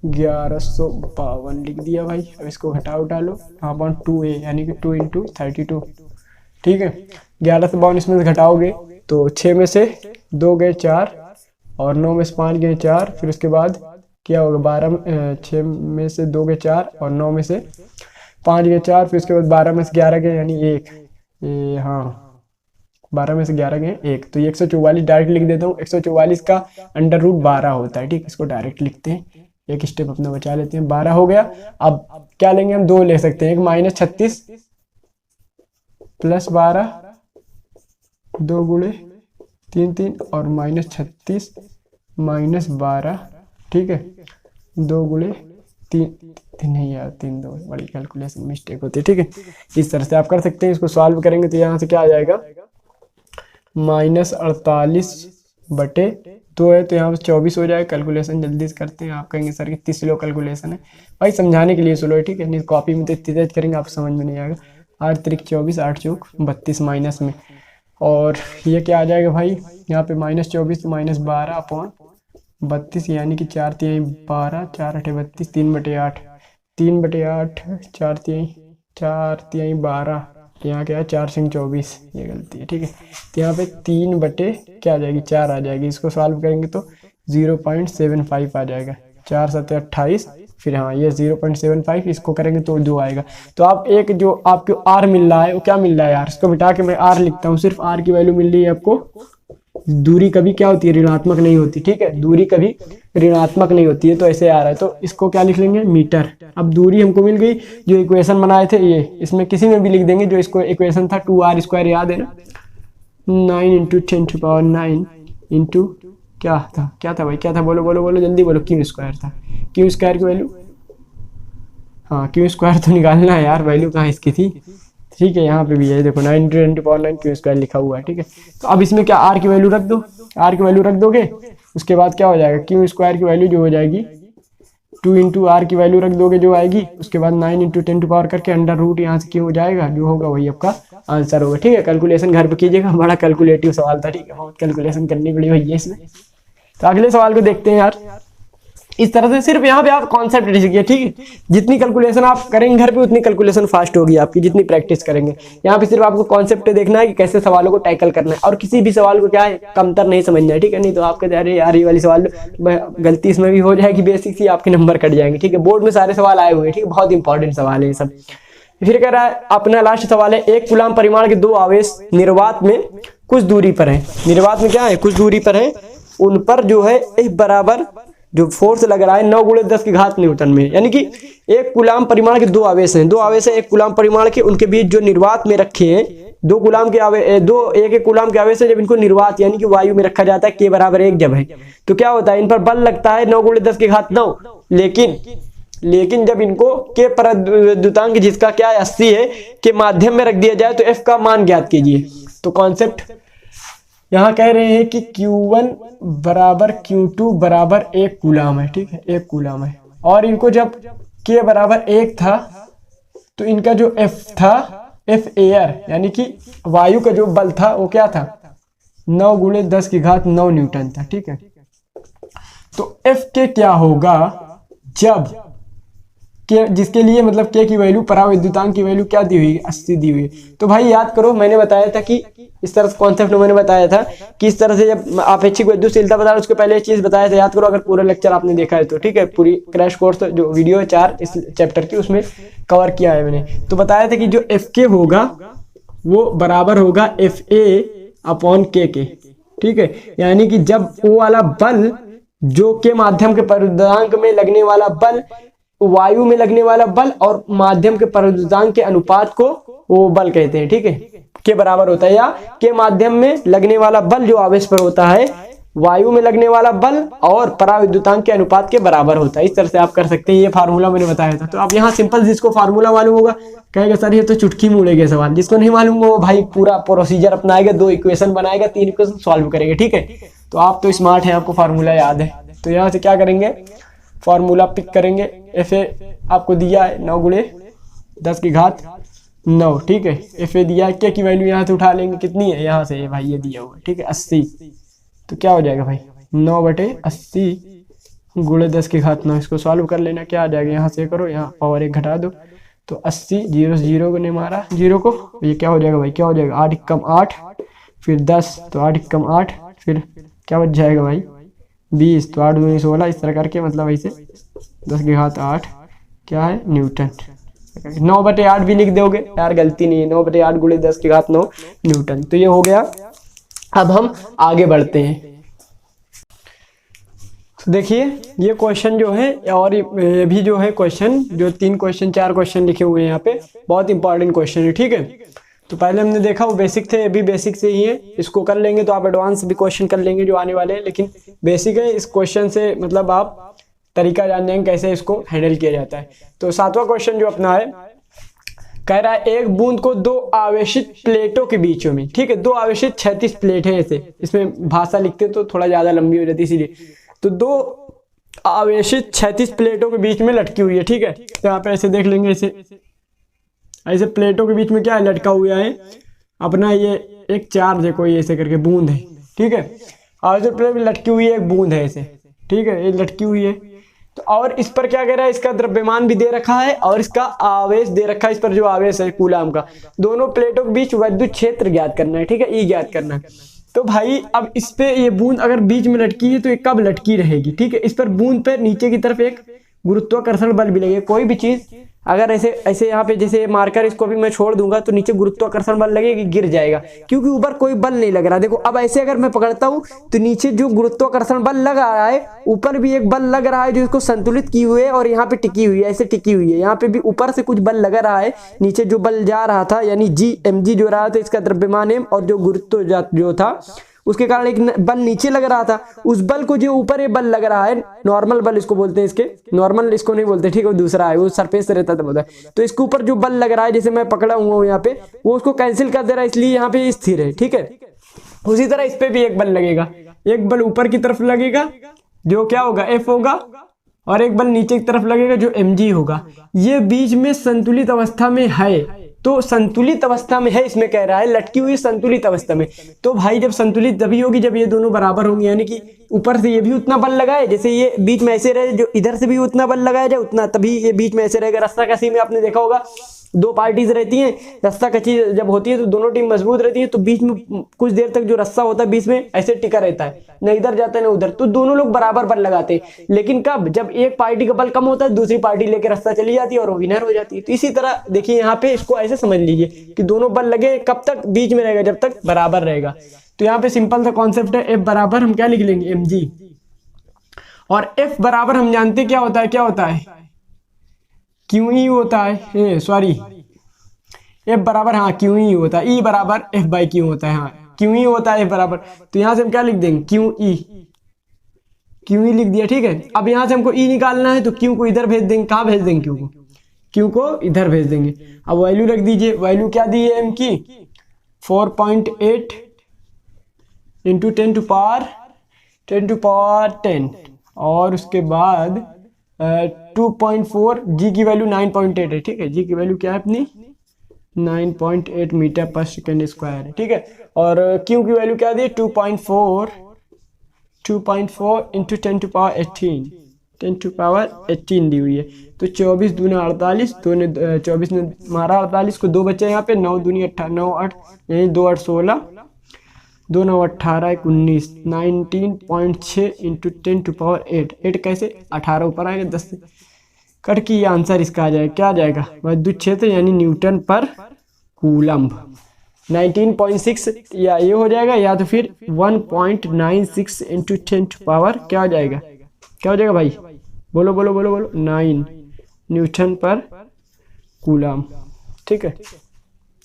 Speaker 1: 1152 लिख दिया भाई। अब इसको घटा उठा लो, हाँ 2a यानी कि 2 × 32, ठीक है 1152 इसमें से घटाओगे तो 6 में से 2 गए 4 और 9 में से 5 गए 4, फिर उसके बाद क्या होगा 6 में से 2 गए 4 और 9 में से 5 गए 4, फिर उसके बाद 12 में से 11 गए यानी 1, हाँ 12 में से 11 गए 1, तो ये 144 डायरेक्ट लिख देता हूँ। 144 का √12 होता है, ठीक, इसको डायरेक्ट लिखते हैं, एक स्टेप अपना बचा लेते हैं, 12 हो गया। अब क्या लेंगे हम, 2 ले सकते हैं, एक -36 प्लस 12 2 गुणे 3 3 और -36 माइनस 12, ठीक है 2 गुणे 3 नहीं यार 3 2 बड़ी कैलकुलेशन मिस्टेक होती है। ठीक है, इस तरह से आप कर सकते हैं, इसको सॉल्व करेंगे तो यहाँ से क्या आ जाएगा -48/2 है, तो यहाँ पे 24 हो जाएगा। कैलकुलेशन जल्दी से करते हैं, आप कहेंगे सर कितनी स्लो कैलकुलेशन है, भाई समझाने के लिए स्लो है। ठीक है, नहीं कॉपी में तो इतनी तेज करेंगे आप समझ में नहीं आएगा। 8 3 24 8 चौक 32 माइनस में, और ये क्या आ जाएगा भाई यहाँ पे -24 तो -12/32 यानी कि 4 3 12 4 8 32 3/8 3/8 4 3 12, यहाँ क्या है 4 6 24, ये गलती है। ठीक है, तो यहाँ पे 3 क्या आ जाएगी 4 आ जाएगी, इसको सॉल्व करेंगे तो 0.75 आ जाएगा, 4 7 28, फिर हाँ ये 0.75, इसको करेंगे तो 2 आएगा। तो आप एक जो आपको आर मिल रहा है वो क्या मिल रहा है यार, इसको मिटा के मैं आर लिखता हूँ, सिर्फ आर की वैल्यू मिल रही है आपको। दूरी कभी क्या होती है ऋणात्मक नहीं होती, ठीक है दूरी कभी ऋणात्मक नहीं होती है, तो ऐसे आ रहा है, तो इसको क्या लिख लेंगे मीटर। अब दूरी हमको मिल गई, जो इक्वेशन बनाए थे ये इसमें किसी में भी लिख देंगे, जो इसको इक्वेशन था 2r² याद है ना, 9 × 10⁹ इंटू क्या था भाई, क्या था बोलो जल्दी बोलो, Q² था, Q² की वैल्यू, हाँ Q² तो निकालना है यार, वैल्यू कहाँ इसकी थी। ठीक है, यहाँ पे भी है देखो 9 × 10⁹ Q² लिखा हुआ है। ठीक है, तो अब इसमें क्या आर की वैल्यू रख दो, आर की वैल्यू रख दोगे, उसके बाद क्या हो जाएगा Q² की वैल्यू जो हो जाएगी 2 × r की वैल्यू रख दोगे जो आएगी, उसके बाद 9 × 10⁻⁴ करके √ यहाँ से क्यों हो जाएगा, जो होगा वही आपका आंसर होगा। ठीक है, कैलकुलेशन घर पे कीजिएगा, बड़ा कैलकुलेटिव सवाल था। ठीक है, बहुत कैलकुलेशन करनी पड़ी भैया इसमें। तो अगले सवाल को देखते हैं यार। इस तरह से सिर्फ यहाँ पे आप कॉन्सेप्ट सीखिए, ठीक है, जितनी कैलकुलेशन आप करेंगे घर पे उतनी कैलकुलेशन फास्ट होगी आपकी, जितनी प्रैक्टिस करेंगे। यहाँ पे सिर्फ आपको कॉन्सेप्ट देखना है कि कैसे सवालों को टैकल करना है, और किसी भी सवाल को क्या है कमतर नहीं समझना है। ठीक है, नहीं तो आपके अरे यार ये वाली सवाल गलती इसमें भी हो जाएगी, बेसिक सी आपके नंबर कट जाएंगे। ठीक है, बोर्ड में सारे सवाल आए हुए हैं, ठीक है, बहुत इंपॉर्टेंट सवाल है ये सब। फिर कह रहा है अपना लास्ट सवाल है, 1 कूलाम परिमाण के 2 आवेश निर्वात में कुछ दूरी पर है, निर्वात में क्या है, कुछ दूरी पर है, उन पर जो है F बराबर जो फोर्स लग रहा है 9 × 10 की घात न्यूटन में, यानी कि एक कूलाम परिमाण के दो आवेश हैं, दो आवेश है एक कूलाम परिमाण के, उनके बीच जो निर्वात में रखे हैं दो कूलाम के एक कूलाम के आवेश है, जब इनको निर्वात यानी कि वायु में रखा जाता है K बराबर 1 जब है, तो क्या होता है, इन पर बल लगता है 9 × 10 की घात 9, लेकिन जब इनको K परद्युतांक जिसका क्या है 80 है के माध्यम में रख दिया जाए तो F का मान ज्ञात कीजिए। तो कॉन्सेप्ट यहाँ कह रहे हैं कि Q1 बराबर Q2 बराबर 1 कूलाम है, ठीक है, 1 कूलाम है, और इनको जब K बराबर 1 था तो इनका जो F था, F एयर यानी कि वायु का जो बल था वो क्या था, 9 × 10 की घात 9 न्यूटन था, ठीक है। तो F के क्या होगा जब के जिसके लिए मतलब K की वैल्यू पराविद्युतांक की वैल्यू क्या दी हुई है, 80 दी हुई है। तो भाई याद करो, मैंने बताया था कि इस तरह से कॉन्सेप्ट में मैंने बताया था कि इस तरह से जब आपेक्षिक विद्युतशीलता बता रहा उसके पहले एक चीज बताया था, याद करो अगर पूरा लेक्चर आपने देखा है तो, ठीक है, पूरी क्रैश कोर्स जो वीडियो है 4 इस चैप्टर की उसमें कवर किया है मैंने। तो बताया था कि जो FK होगा वो बराबर होगा FA/K के, ठीक है, यानी कि जब वो वाला बल जो के माध्यम के परिवर्तनांक में लगने वाला बल, वायु में लगने वाला बल और माध्यम के परिवर्तनांक के अनुपात को वो बल कहते हैं, ठीक है, के बराबर होता है, या के माध्यम में लगने वाला बल जो आवेश पर होता है वायु में लगने वाला बल और पराविद्युतांक के अनुपात के बराबर होता है। इस तरह से आप कर सकते हैं, ये फार्मूला मैंने बताया था। तो अब यहाँ सिंपल, जिसको फार्मूला मालूम होगा कहेगा सर ये तो चुटकी में उड़ेगा सवाल, जिसको नहीं मालूम वो भाई पूरा प्रोसीजर अपनाएगा, 2 इक्वेशन बनाएगा, 3 इक्वेशन सॉल्व करेंगे, ठीक है। तो आप तो स्मार्ट है, आपको फार्मूला याद है। तो यहाँ से क्या करेंगे, फार्मूला पिक करेंगे, FA आपको दिया है 9 × 10 की घात 9, ठीक है, FA दिया है, K की वैल्यू यहाँ से उठा लेंगे, कितनी है यहाँ से भाई ये दिया हुआ है, ठीक है, 80। तो क्या हो जाएगा भाई 9/80 × 10 की घात 9, इसको सॉल्व कर लेना, क्या आ जाएगा, यहाँ से करो, यहाँ पावर 1 घटा दो, तो 80, 0 से 0 को नहीं मारा 0 को, ये क्या हो जाएगा भाई, क्या हो जाएगा 8 × 8 फिर 10, तो 8 × 8 फिर क्या बच जाएगा भाई 20, तो 8 दूनी 16, इस तरह करके मतलब ऐसे 10 की घात 8 क्या है न्यूटन। 9/8 भी लिख दोगे यार, गलती नहीं है, 9/8 × 10 की घात 9 न्यूटन। तो ये हो गया। अब हम आगे बढ़ते हैं। तो देखिए ये क्वेश्चन जो है, और ये भी जो है क्वेश्चन, जो 3 क्वेश्चन 4 क्वेश्चन लिखे हुए हैं यहाँ पे, बहुत इंपॉर्टेंट क्वेश्चन है, ठीक है। तो पहले हमने देखा वो बेसिक थे, अभी बेसिक से ही है, इसको कर लेंगे तो आप एडवांस भी क्वेश्चन कर लेंगे जो आने वाले हैं, लेकिन बेसिक है, इस क्वेश्चन से मतलब आप तरीका जान जाएंगे कैसे इसको हैंडल किया जाता है। तो 7वां क्वेश्चन जो अपना है, कह रहा है एक बूंद को 2 आवेशित प्लेटों के बीच में, ठीक है, 2 आवेशित 36 प्लेट है ऐसे, इसमें भाषा लिखते तो थोड़ा ज्यादा लंबी हो जाती इसीलिए, तो 2 आवेशित 36 प्लेटों के बीच में लटकी हुई है, ठीक है। तो यहाँ पे ऐसे देख लेंगे, ऐसे प्लेटों के बीच में क्या है, लटका हुआ है अपना ये एक चार्ज है, कोई ऐसे करके बूंद है, ठीक है, और जो प्लेट में लटकी हुई है एक बूंद है ऐसे, ठीक है, ये लटकी हुई है। तो और इस पर क्या कह रहा है, इसका द्रव्यमान भी दे रखा है और इसका आवेश दे रखा है, इस पर जो आवेश है कूलाम का, दोनों प्लेटों के बीच विद्युत क्षेत्र ज्ञात करना है, ठीक है, ई ज्ञात करना है। तो भाई अब इस पे ये बूंद अगर बीच में लटकी है तो ये कब लटकी रहेगी, ठीक है, इस पर बूंद पर नीचे की तरफ एक गुरुत्वाकर्षण बल भी लगेगा। कोई भी चीज अगर ऐसे यहाँ पे जैसे मार्कर, इसको भी मैं छोड़ दूंगा तो नीचे गुरुत्वाकर्षण बल लगेगा, गिर जाएगा, क्योंकि ऊपर कोई बल नहीं लग रहा। देखो अब ऐसे अगर मैं पकड़ता हूँ तो नीचे जो गुरुत्वाकर्षण बल लग रहा है, ऊपर भी एक बल लग रहा है जो इसको संतुलित की हुई है, और यहाँ पे टिकी हुई है, ऐसे टिकी हुई है, यहाँ पे भी ऊपर से कुछ बल लग रहा है, नीचे जो बल जा रहा था यानी G जो रहा था, इसका द्रव्यमान m, और जो गुरुत्व जो था उसके कारण एक बल नीचे लग रहा था, उस बल को जो ऊपर ये बल लग रहा है, नॉर्मल बल इसको बोलते हैं, इसके नॉर्मल इसको नहीं बोलते, ठीक है, वो दूसरा है, वो सरफेस से रहता था। तो इसके ऊपर जो बल लग रहा है, जैसे मैं पकड़ा हुआ हूँ यहाँ पे, वो उसको कैंसिल कर दे रहा है, इसलिए यहाँ पे स्थिर है, ठीक है। उसी तरह इस पे भी एक बल लगेगा, एक बल ऊपर की तरफ लगेगा जो क्या होगा F होगा, और एक बल नीचे की तरफ लगेगा जो mg होगा। ये बीच में संतुलित अवस्था में है, तो संतुलित अवस्था में है, इसमें कह रहा है लटकी हुई संतुलित अवस्था में। तो भाई जब संतुलित तभी होगी जब ये दोनों बराबर होंगे, यानी कि ऊपर से ये भी उतना बल लगाए, जैसे ये बीच में ऐसे रहे, जो इधर से भी उतना बल लगाया जाए उतना, तभी ये बीच में ऐसे रहेगा। रास्ता कसी में आपने देखा होगा 2 पार्टीज रहती हैं, रास्ता कच्ची जब होती है तो दोनों टीम मजबूत रहती है, तो बीच में कुछ देर तक जो रास्ता होता है बीच में ऐसे टिका रहता है, न इधर जाता है न उधर, तो दोनों लोग बराबर बल लगाते हैं। लेकिन कब, जब एक पार्टी का बल कम होता है, दूसरी पार्टी लेके रास्ता चली जाती है और वो विनर हो जाती है। तो इसी तरह देखिए यहाँ पे इसको ऐसे समझ लीजिए कि दोनों बल लगे, कब तक बीच में रहेगा, जब तक बराबर रहेगा। तो यहाँ पे सिंपल सा कॉन्सेप्ट है, F बराबर हम क्या लिख लेंगे mg, और F बराबर हम जानते क्या होता है, क्या होता है QE होता है, सॉरी F बराबर हाँ QE होता है, E बराबर F बाई Q होता है, हाँ QE होता है F बराबर। तो यहाँ से हम क्या लिख देंगे QE लिख दिया, ठीक है। अब यहाँ से हमको E निकालना है तो Q को इधर भेज देंगे, कहाँ भेज देंगे Q को इधर भेज देंगे। अब वैल्यू रख दीजिए, वैल्यू क्या दी है M की 4.8 इंटू 10 टू पावर 10, और उसके बाद 2.4, जी की वैल्यू 9.8 है, ठीक है। जी की वैल्यू क्या है अपनी 9.8 मीटर पर सेकेंड स्क्वायर है, ठीक है। और Q की वैल्यू क्या दी 2.4 इंटू 10 टू पावर 18 दी हुई है। तो 24 दूना 48, 24 ने मारा 48 को, 2 बच्चे यहाँ पे, 9 दूनी 18, 9 8 यानी 2 8 16, 2 9 18 19, 19.6 इंटू 10 टू पावर 8 कैसे 18 ऊपर आएगा 10 से कट की, ये आंसर इसका आ जाएगा, क्या आ जाएगा विद्युत क्षेत्र यानी न्यूटन पर कूलम्ब 19.6, या ये हो जाएगा, या तो फिर 1.96 इंटू 10 टू पावर क्या हो जाएगा, क्या हो जाएगा भाई, बोलो 9 न्यूटन पर कूलम्ब, ठीक है।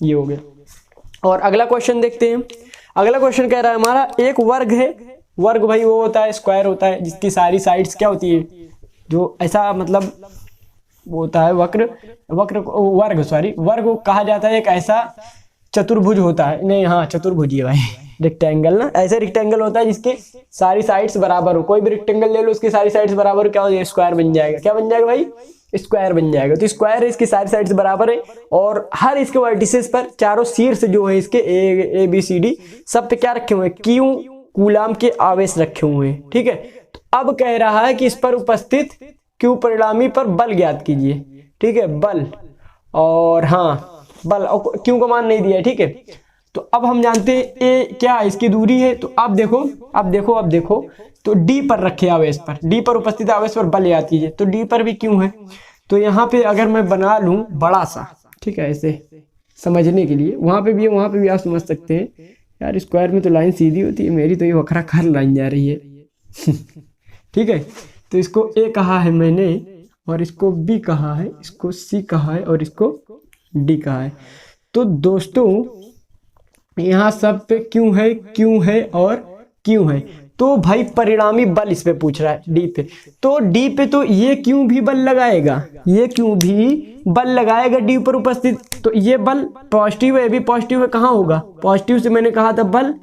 Speaker 1: ये हो गया। और अगला क्वेश्चन देखते हैं। अगला क्वेश्चन कह रहा है हमारा एक वर्ग है, वर्ग भाई वो होता है स्क्वायर होता है जिसकी सारी साइड्स क्या होती है, जो ऐसा मतलब वो होता है वर्ग को कहा जाता है एक ऐसा चतुर्भुज होता है, नहीं हाँ चतुर्भुज ही भाई, रेक्टेंगल ना, ऐसे रेक्टेंगल होता है जिसके सारी साइड्स बराबर हो, कोई भी रेक्टेंगल ले लो उसकी सारी साइड्स बराबर हो, क्या हो जाएगा स्क्वायर बन जाएगा, क्या बन जाएगा भाई स्क्वायर बन जाएगा। तो स्क्वायर है, इसकी सारी साइड्स बराबर है, और हर इसके वर्टिसेस पर चारों शीर्ष जो है इसके ए बी सी डी सब पे क्या रखे हुए हैं, क्यू कूलाम के आवेश रखे हुए हैं, ठीक है। तो अब कह रहा है कि इस पर उपस्थित क्यू परिणामी पर बल ज्ञात कीजिए, ठीक है, बल, और हाँ बल, और क्यू का मान नहीं दिया है, ठीक है। तो अब हम जानते हैं ए क्या है, इसकी दूरी है। तो अब देखो तो डी पर रखे आवेश पर, डी पर उपस्थित आवेश पर बल याद कीजिए, तो डी पर भी क्यों है। तो यहाँ पे अगर मैं बना लूं बड़ा सा, ठीक है, ऐसे समझने के लिए, वहां पे भी आप समझ सकते हैं यार, स्क्वायर में तो लाइन सीधी होती है, मेरी तो ये वखरा खर लाइन जा रही है ठीक है। तो इसको ए कहा है मैंने, और इसको बी कहा है, इसको सी कहा है, और इसको डी कहा है। तो दोस्तों यहाँ सब पे क्यों है और क्यों है। तो भाई परिणामी बल इस पे पूछ रहा है डी पे, तो डी पे तो ये क्यों भी बल लगाएगा, डी पर उपस्थित, तो ये बल पॉजिटिव है, भी पॉजिटिव है, कहाँ होगा पॉजिटिव से मैंने कहा था बल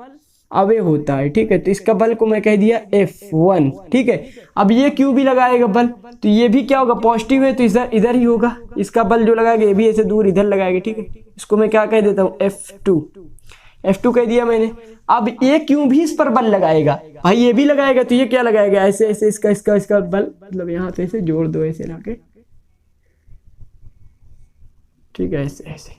Speaker 1: अवे होता है, ठीक है। तो इसका बल को मैं कह दिया F1, ठीक है। अब ये क्यों भी लगाएगा बल, तो ये भी क्या होगा पॉजिटिव है, तो इधर ही होगा, इसका बल जो लगाएगा ये भी ऐसे दूर इधर लगाएगा, ठीक है। इसको मैं क्या कह देता हूँ F2 कह दिया मैंने। अब ये क्यों भी इस पर बल लगाएगा, भाई ये भी लगाएगा, तो ये क्या लगाएगा ऐसे इसका बल, मतलब यहाँ से ऐसे जोड़ दो ऐसे लाके, ठीक है, ऐसे।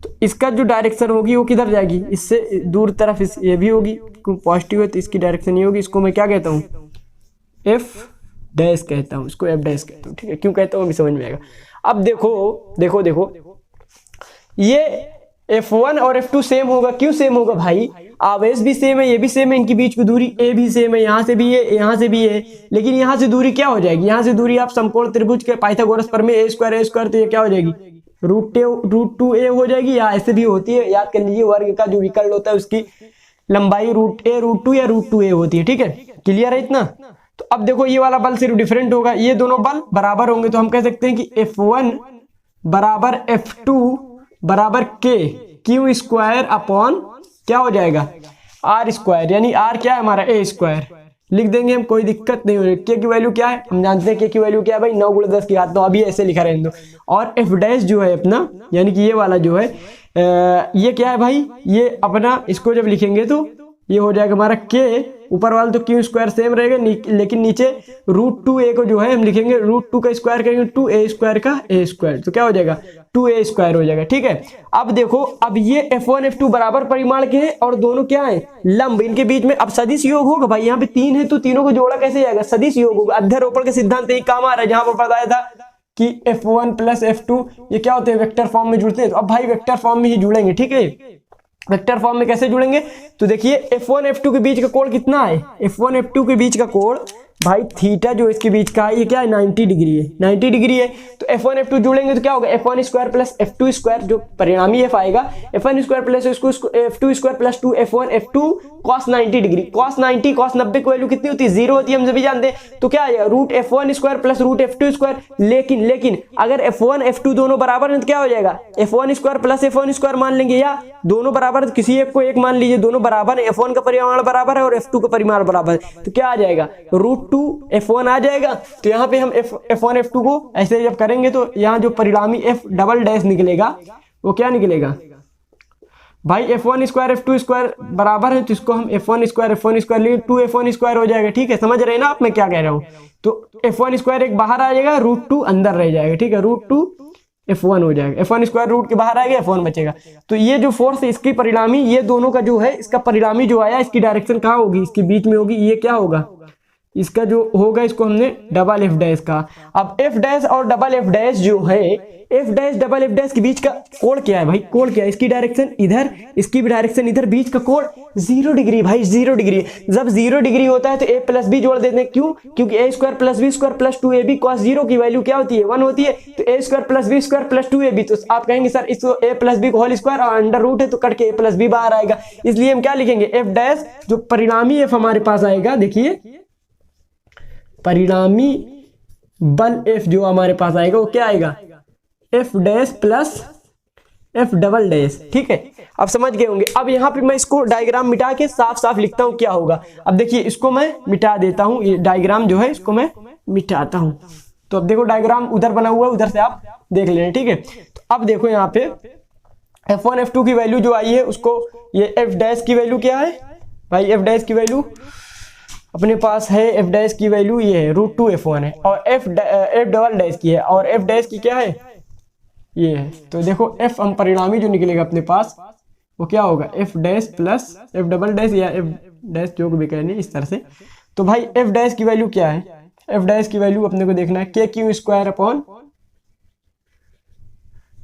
Speaker 1: तो इसका जो डायरेक्शन होगी वो किधर जाएगी, इससे दूर तरफ, ये भी होगी, पॉजिटिव है तो इसकी डायरेक्शन ये होगी। इसको मैं क्या कहता हूँ F डैश कहता हूँ, इसको F डैश कहता हूँ, ठीक है। क्यों कहता हूँ अभी समझ में आएगा। अब देखो ये F1 और F2 सेम होगा, क्यों सेम होगा भाई, आवेश भी सेम है, ये भी सेम है, इनके बीच की दूरी ए भी सेम है, यहाँ से भी है, यहाँ से भी है, लेकिन यहाँ से दूरी क्या हो जाएगी, यहाँ से दूरी आप समकोण त्रिभुज के पाइथागोरस पर में a² तो ये क्या हो जाएगी √2a हो जाएगी, या ऐसे भी होती है, याद कर लीजिए वर्ग का जो विकर्ण होता है उसकी लंबाई √a√2 या √2a होती है, ठीक है, क्लियर है इतना। तो अब देखो ये वाला बल सिर्फ डिफरेंट होगा, ये दोनों बल बराबर होंगे, तो हम कह सकते हैं कि F1 बराबर F2 बराबर Q² अपॉन क्या हो जाएगा R², यानी R क्या है हमारा a², लिख देंगे हम, कोई दिक्कत नहीं हो रही। K की वैल्यू क्या है हम जानते हैं, K की वैल्यू क्या है भाई 9 × 10 की घात 9, अभी ऐसे लिखा रहने दो। और F डैश जो है अपना, यानी कि ये वाला जो है ये क्या है भाई, ये अपना इसको जब लिखेंगे तो ये हो जाएगा हमारा K, ऊपर वाला तो Q² सेम रहेगा, लेकिन नीचे √2a को जो है हम लिखेंगे √2 का स्क्वायर करेंगे 2a² का a², तो क्या हो जाएगा 2a² हो जाएगा, ठीक है। अब देखो, अब ये F1 F2 बराबर परिमाण के हैं और दोनों क्या है लंब, इनके बीच में अब सदिश योग होगा भाई, यहाँ पे 3 है तो तीनों को जोड़ा कैसे जाएगा, सदिश योग होगा। अध्यारोपण के सिद्धांत यही काम आ रहा है, जहां पर बताया था कि F1 + F2 ये क्या होते हैं वेक्टर फॉर्म में जुड़ते हैं, तो अब भाई वेक्टर फॉर्म में ही जुड़ेंगे, ठीक है। वेक्टर फॉर्म में कैसे जुड़ेंगे, तो देखिए F1 F2 के बीच का कोण कितना है, F1 F2 के बीच का कोण भाई थीटा जो इसके बीच का है ये क्या है 90 डिग्री है, 90 डिग्री है। तो F1 F2 जुड़ेंगे तो क्या होगा F1 square plus F2 square, जो परिणामी F आएगा F1 square plus F2 square plus 2 F1 F2 cos 90 degree, cos 90 cos 90 की वैल्यू कितनी होती है 0 होती है, हम सभी जानते हैं। तो क्या आएगा root F1 square plus root F2 square, लेकिन अगर F1 F2 दोनों बराबर है तो क्या हो जाएगा F1 square plus F1 square मान लेंगे, या दोनों बराबर किसी एक को एक मान लीजिए, दोनों बराबर है, F1 का परिमाण बराबर है और F2 का परिमाण बराबर है, तो क्या आ जाएगा रूट 2 F1 आ जाएगा। तो यहाँ पे हम F1 F2 को ऐसे जब करेंगे तो यहाँ जो परिणामी F डबल डैश निकलेगा वो क्या निकलेगा भाई F1 स्क्वायर F2 स्क्वायर बराबर है, तो इसको हम F1 स्क्वायर लिए 2 F1 स्क्वायर हो जाएगा। ठीक है, समझ रहे हैं ना आप मैं क्या कह रहा हूँ। तो F1 स्क्वायर एक बाहर आ जाएगा, रूट 2 अंदर रह जाएगा। ठीक है, रूट 2 F1 हो जाएगा, F1 स्क्वायर रूट के बाहर आएगा, F1 बचेगा। तो ये जो फोर्स है इसकी परिणामी, ये दोनों का जो है इसका परिणामी जो आया इसकी डायरेक्शन कहाँ होगी, इसके बीच में होगी। ये क्या होगा इसका जो होगा इसको हमने डबल एफ डैश कहा। अब एफ डैश और डबल एफ डैश जो है, F dash double F dash के बीच का कोण क्या है भाई, कोण क्या है, इसकी डायरेक्शन इधर, इसकी भी डायरेक्शन इधर, बीच का कोण 0 डिग्री भाई, 0 डिग्री। जब 0 डिग्री होता है तो ए प्लस बी जोड़ देते हैं, क्यों, क्योंकि A square plus B square plus 2ab cos 0 की वैल्यू क्या होती है 1 होती है। तो A square plus B square plus 2ab, तो आप कहेंगे सर इसको ए प्लस बी को होल स्क्वायर और अंडर रूट है तो कट के ए प्लस बी बाहर आएगा, इसलिए हम क्या लिखेंगे एफ डैश, जो परिणामी एफ हमारे पास आएगा, देखिए परिणामी बल F जो हमारे पास आएगा वो क्या आएगा F dash plus F double dash. ठीक है, अब समझ गए होंगे। अब यहाँ पे मैं इसको डायग्राम मिटा के साफ साफ लिखता हूँ क्या होगा। अब देखिए इसको मैं मिटा देता हूँ, ये डायग्राम जो है इसको मैं मिटाता हूँ। तो अब देखो डायग्राम उधर बना हुआ है, उधर से आप देख लेना। ठीक है, तो अब देखो यहाँ पे F1 F2 की वैल्यू जो आई है उसको, ये F डैश की वैल्यू क्या है भाई, F डैश की वैल्यू अपने पास है, F डैश की वैल्यू ये है रूट 2 F1 है, और F डबल डैश की है, और F डैश की क्या है ये है। तो देखो F हम परिणामी जो निकलेगा अपने पास वो क्या होगा F dash plus F double dash या F डैश जो भी कहने इस तरह से। तो भाई F डैश की वैल्यू क्या है, F डैश की वैल्यू अपने को देखना है के क्यू स्क्वायर अपॉन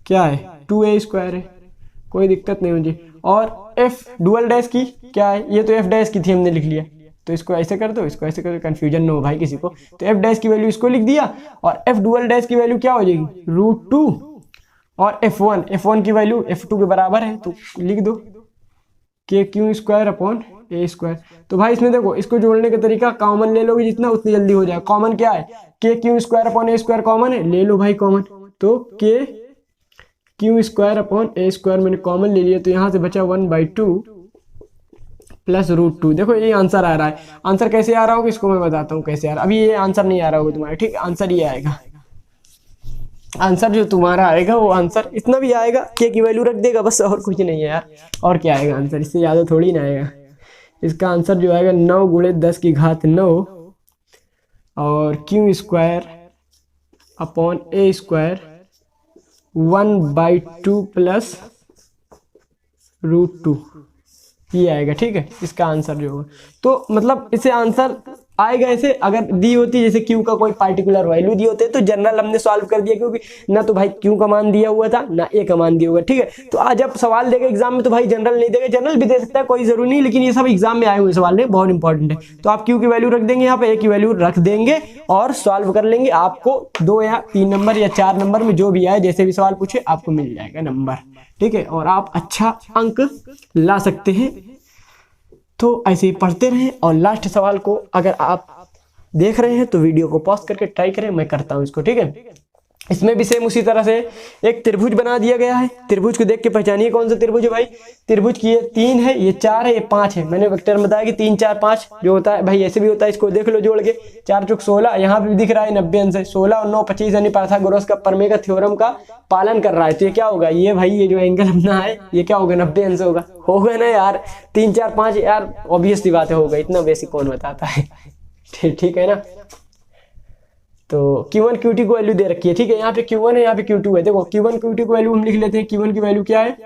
Speaker 1: क्या है 2a स्क्वायर है, कोई दिक्कत नहीं मुझे। और F डुअल डैश की क्या है, ये तो F डैश की थी हमने लिख लिया, तो इसको ऐसे कर दो, इसको ऐसे कर दो, कंफ्यूजन न हो भाई किसी को। तो F डैश की वैल्यू इसको लिख दिया, और F डुअल डैश की वैल्यू क्या हो जाएगी रूट 2, और F1 की वैल्यू F2 के बराबर है, तो लिख दो के क्यू स्क्वायर अपॉन ए स्क्वायर। तो भाई इसमें देखो इसको जोड़ने का तरीका, कॉमन ले लोगे जितना उतनी जल्दी हो जाए। कॉमन क्या है के क्यू स्क्वायर अपॉन ए स्क्वायर कॉमन है, ले लो भाई कॉमन, तो के क्यू स्क्वायर अपॉन ए स्क्वायर मैंने कॉमन ले लिया, तो यहाँ से बचा 1/2 प्लस रूट 2। देखो ये आंसर आ रहा है। आंसर कैसे आ रहा होगा इसको मैं बताता हूँ कैसे आ रहा है। अभी ये आंसर नहीं आ रहा होगा तुम्हारा, ठीक, आंसर ये आएगा। आंसर जो तुम्हारा आएगा वो आंसर इतना भी आएगा, के की वैल्यू रख देगा बस, और कुछ नहीं है यार। और क्या आएगा आंसर, इससे ज़्यादा थोड़ी ना आएगा। इसका आंसर जो आएगा 9 × 10 की घात 9 और क्यू स्क्वायर अपॉन ए स्क्वायर 1/2 प्लस रूट 2, ये आएगा। ठीक है, इसका आंसर जो होगा, तो मतलब इसे आंसर आएगा ऐसे। अगर दी होती जैसे क्यू का कोई पार्टिकुलर वैल्यू दी होते तो जनरल हमने सॉल्व कर दिया, क्योंकि ना तो भाई क्यू का मान दिया हुआ था ना ए का मान दिया हुआ। ठीक है, तो आज जब सवाल देगा एग्जाम में तो भाई जनरल नहीं देगा, जनरल भी दे सकता है, कोई जरूरी नहीं, लेकिन ये सब एग्जाम में आए हुए सवाल नहीं, बहुत इंपॉर्टेंट है। तो आप क्यू की वैल्यू रख देंगे, यहाँ पे ए की वैल्यू रख देंगे और सॉल्व कर लेंगे। आपको 2 या 3 नंबर या 4 नंबर में जो भी आए, जैसे भी सवाल पूछे आपको मिल जाएगा नंबर। ठीक है, और आप अच्छा अंक ला सकते हैं। तो ऐसे ही पढ़ते रहें, और लास्ट सवाल को अगर आप देख रहे हैं तो वीडियो को पॉज करके ट्राई करें, मैं करता हूं इसको। ठीक है, इसमें भी सेम उसी तरह से एक त्रिभुज बना दिया गया है। त्रिभुज को देख के पहचानिए कौन सा त्रिभुज है भाई। त्रिभुज की ये 3 है, ये 4 है, ये 5 है। मैंने वेक्टर में बताया कि 3 4 5 जो होता है भाई ऐसे भी होता है। इसको देख लो जोड़ के, 4 × 16, यहाँ पे भी दिख रहा है 90 अंश है, 16 और 9 25, यानी पाइथागोरस का प्रमेय का थ्योरम का पालन कर रहा है। तो ये क्या होगा, ये भाई ये जो एंगल अपना है ये क्या होगा 90 अंश होगा ना यार। 3 4 5 यार ऑब्वियस सी बात है, होगा, इतना बेसिक कौन बताता है। ठीक है ना। तो Q1 Q2 को वैल्यू दे रखी है। ठीक है, यहाँ पे Q1 है, यहाँ पे Q2 है। देखो Q1 Q2 को वैल्यू हम लिख लेते हैं। Q1 की वैल्यू क्या है,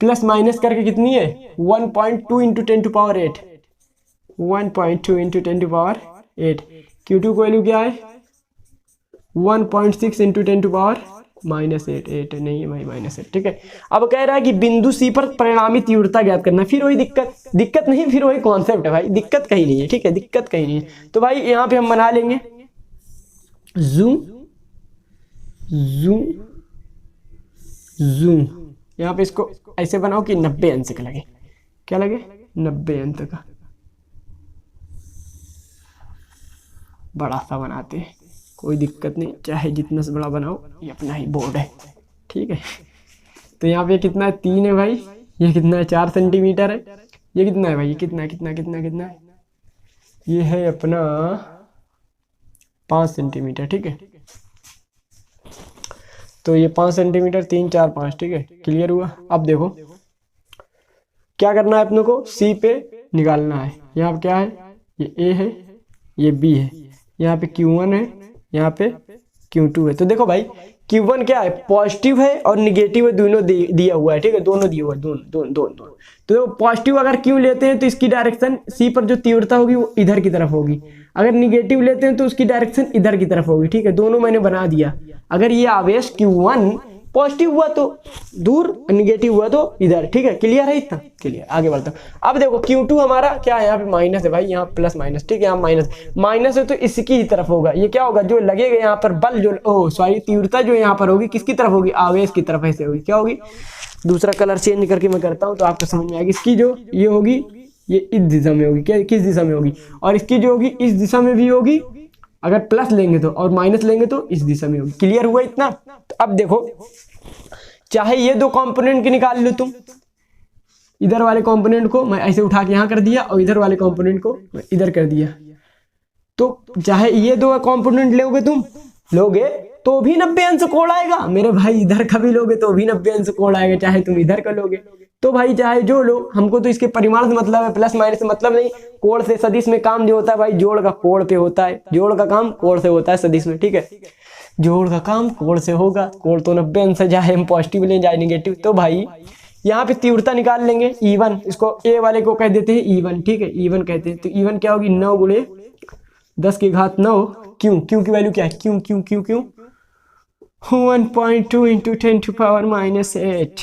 Speaker 1: प्लस माइनस करके कितनी है 1.2 × 10⁸, 1.2 × 10⁸। Q2 की वैल्यू क्या है 1.6 × -8 8 नहीं है भाई -8, ठीक है। अब कह रहा है कि बिंदु सी पर परिणामी तीव्रता ज्ञात करना। फिर वही दिक्कत नहीं, फिर वही कॉन्सेप्ट है भाई, दिक्कत कहीं नहीं है, ठीक है, दिक्कत कहीं नहीं है। तो भाई यहाँ पे हम बना लेंगे जूम जूम जूम, यहाँ पे इसको ऐसे बनाओ कि 90 अंश का लगे। क्या लगे? 90 अंश का। बड़ा सा बनाते हैं, कोई दिक्कत नहीं, चाहे जितना से बड़ा बनाओ, ये अपना ही बोर्ड है, ठीक है। तो यहाँ पे कितना है? 3 है भाई। ये कितना है? 4 सेंटीमीटर है। ये कितना है भाई? ये कितना है? कितना है? ये है अपना 5 सेंटीमीटर, ठीक है। तो ये 5 सेंटीमीटर, 3 4 5, ठीक है, क्लियर हुआ। अब देखो क्या करना है अपने को, सी पे निकालना है। यहाँ पे क्या है? ये ए है, ये बी है, यहाँ पे Q1 है, यहाँ पे Q2 है। तो देखो भाई Q1 क्या है? पॉजिटिव है और निगेटिव है, दोनों दिया हुआ है, ठीक है, दोनों दिया हुआ है, दोनों। तो पॉजिटिव अगर Q लेते हैं तो इसकी डायरेक्शन सी पर जो तीव्रता होगी वो इधर की तरफ होगी। अगर निगेटिव लेते हैं तो उसकी डायरेक्शन इधर की तरफ होगी, ठीक है, दोनों मैंने बना दिया। अगर ये आवेश Q1 पॉजिटिव हुआ तो दूर, निगेटिव हुआ तो इधर, ठीक है, क्लियर है इतना? क्लियर। आगे बढ़ता हूँ। अब देखो Q2 हमारा क्या है? यहाँ पे माइनस है भाई, यहाँ प्लस माइनस, ठीक है, यहाँ माइनस है तो इसकी ही तरफ होगा। ये क्या होगा? जो लगेगा यहाँ पर बल, जो तीव्रता जो यहाँ पर होगी किसकी तरफ होगी? आवेश की तरफ ऐसे होगी। क्या होगी? दूसरा कलर चेंज करके मैं करता हूँ तो आपको समझ में आएगी। इसकी जो ये होगी, ये इस दिशा में होगी। क्या? किस दिशा में होगी? और इसकी जो होगी इस दिशा में भी होगी, अगर प्लस लेंगे तो, और माइनस लेंगे तो इस दिशा में होगी। क्लियर हुआ इतना? तो अब देखो, चाहे ये दो कंपोनेंट के निकाल लो तुम, इधर वाले कंपोनेंट को मैं ऐसे उठा के यहाँ कर दिया और इधर वाले कंपोनेंट को मैं इधर कर दिया, तो चाहे ये दो कंपोनेंट लोगे तो भी 90 अंश कोण आएगा मेरे भाई। इधर का भी लोगे तो भी 90 अंश कोण आएगा, चाहे तुम इधर का लोगे तो भाई, चाहे जो लो, हमको तो इसके परिमाण से मतलब है, प्लस माइनस से मतलब नहीं। कोण से सदिश में काम जो होता है भाई, जोड़ का कोण पे होता है, जोड़ का काम कोण से होता है सदिश में, ठीक है, जोड़ का काम कोण से होगा। कोण तो 90 अंश है, चाहे हम पॉजिटिव लें चाहे निगेटिव। तो भाई यहाँ पे तीव्रता निकाल लेंगे E1, इसको ए वाले को कह देते हैं E1, ठीक है, E1 कहते हैं। तो E1 क्या होगी? 9 गुणे 10 की घात 9। क्यों की वैल्यू क्या है? क्यों 1.2 into 10 to power -8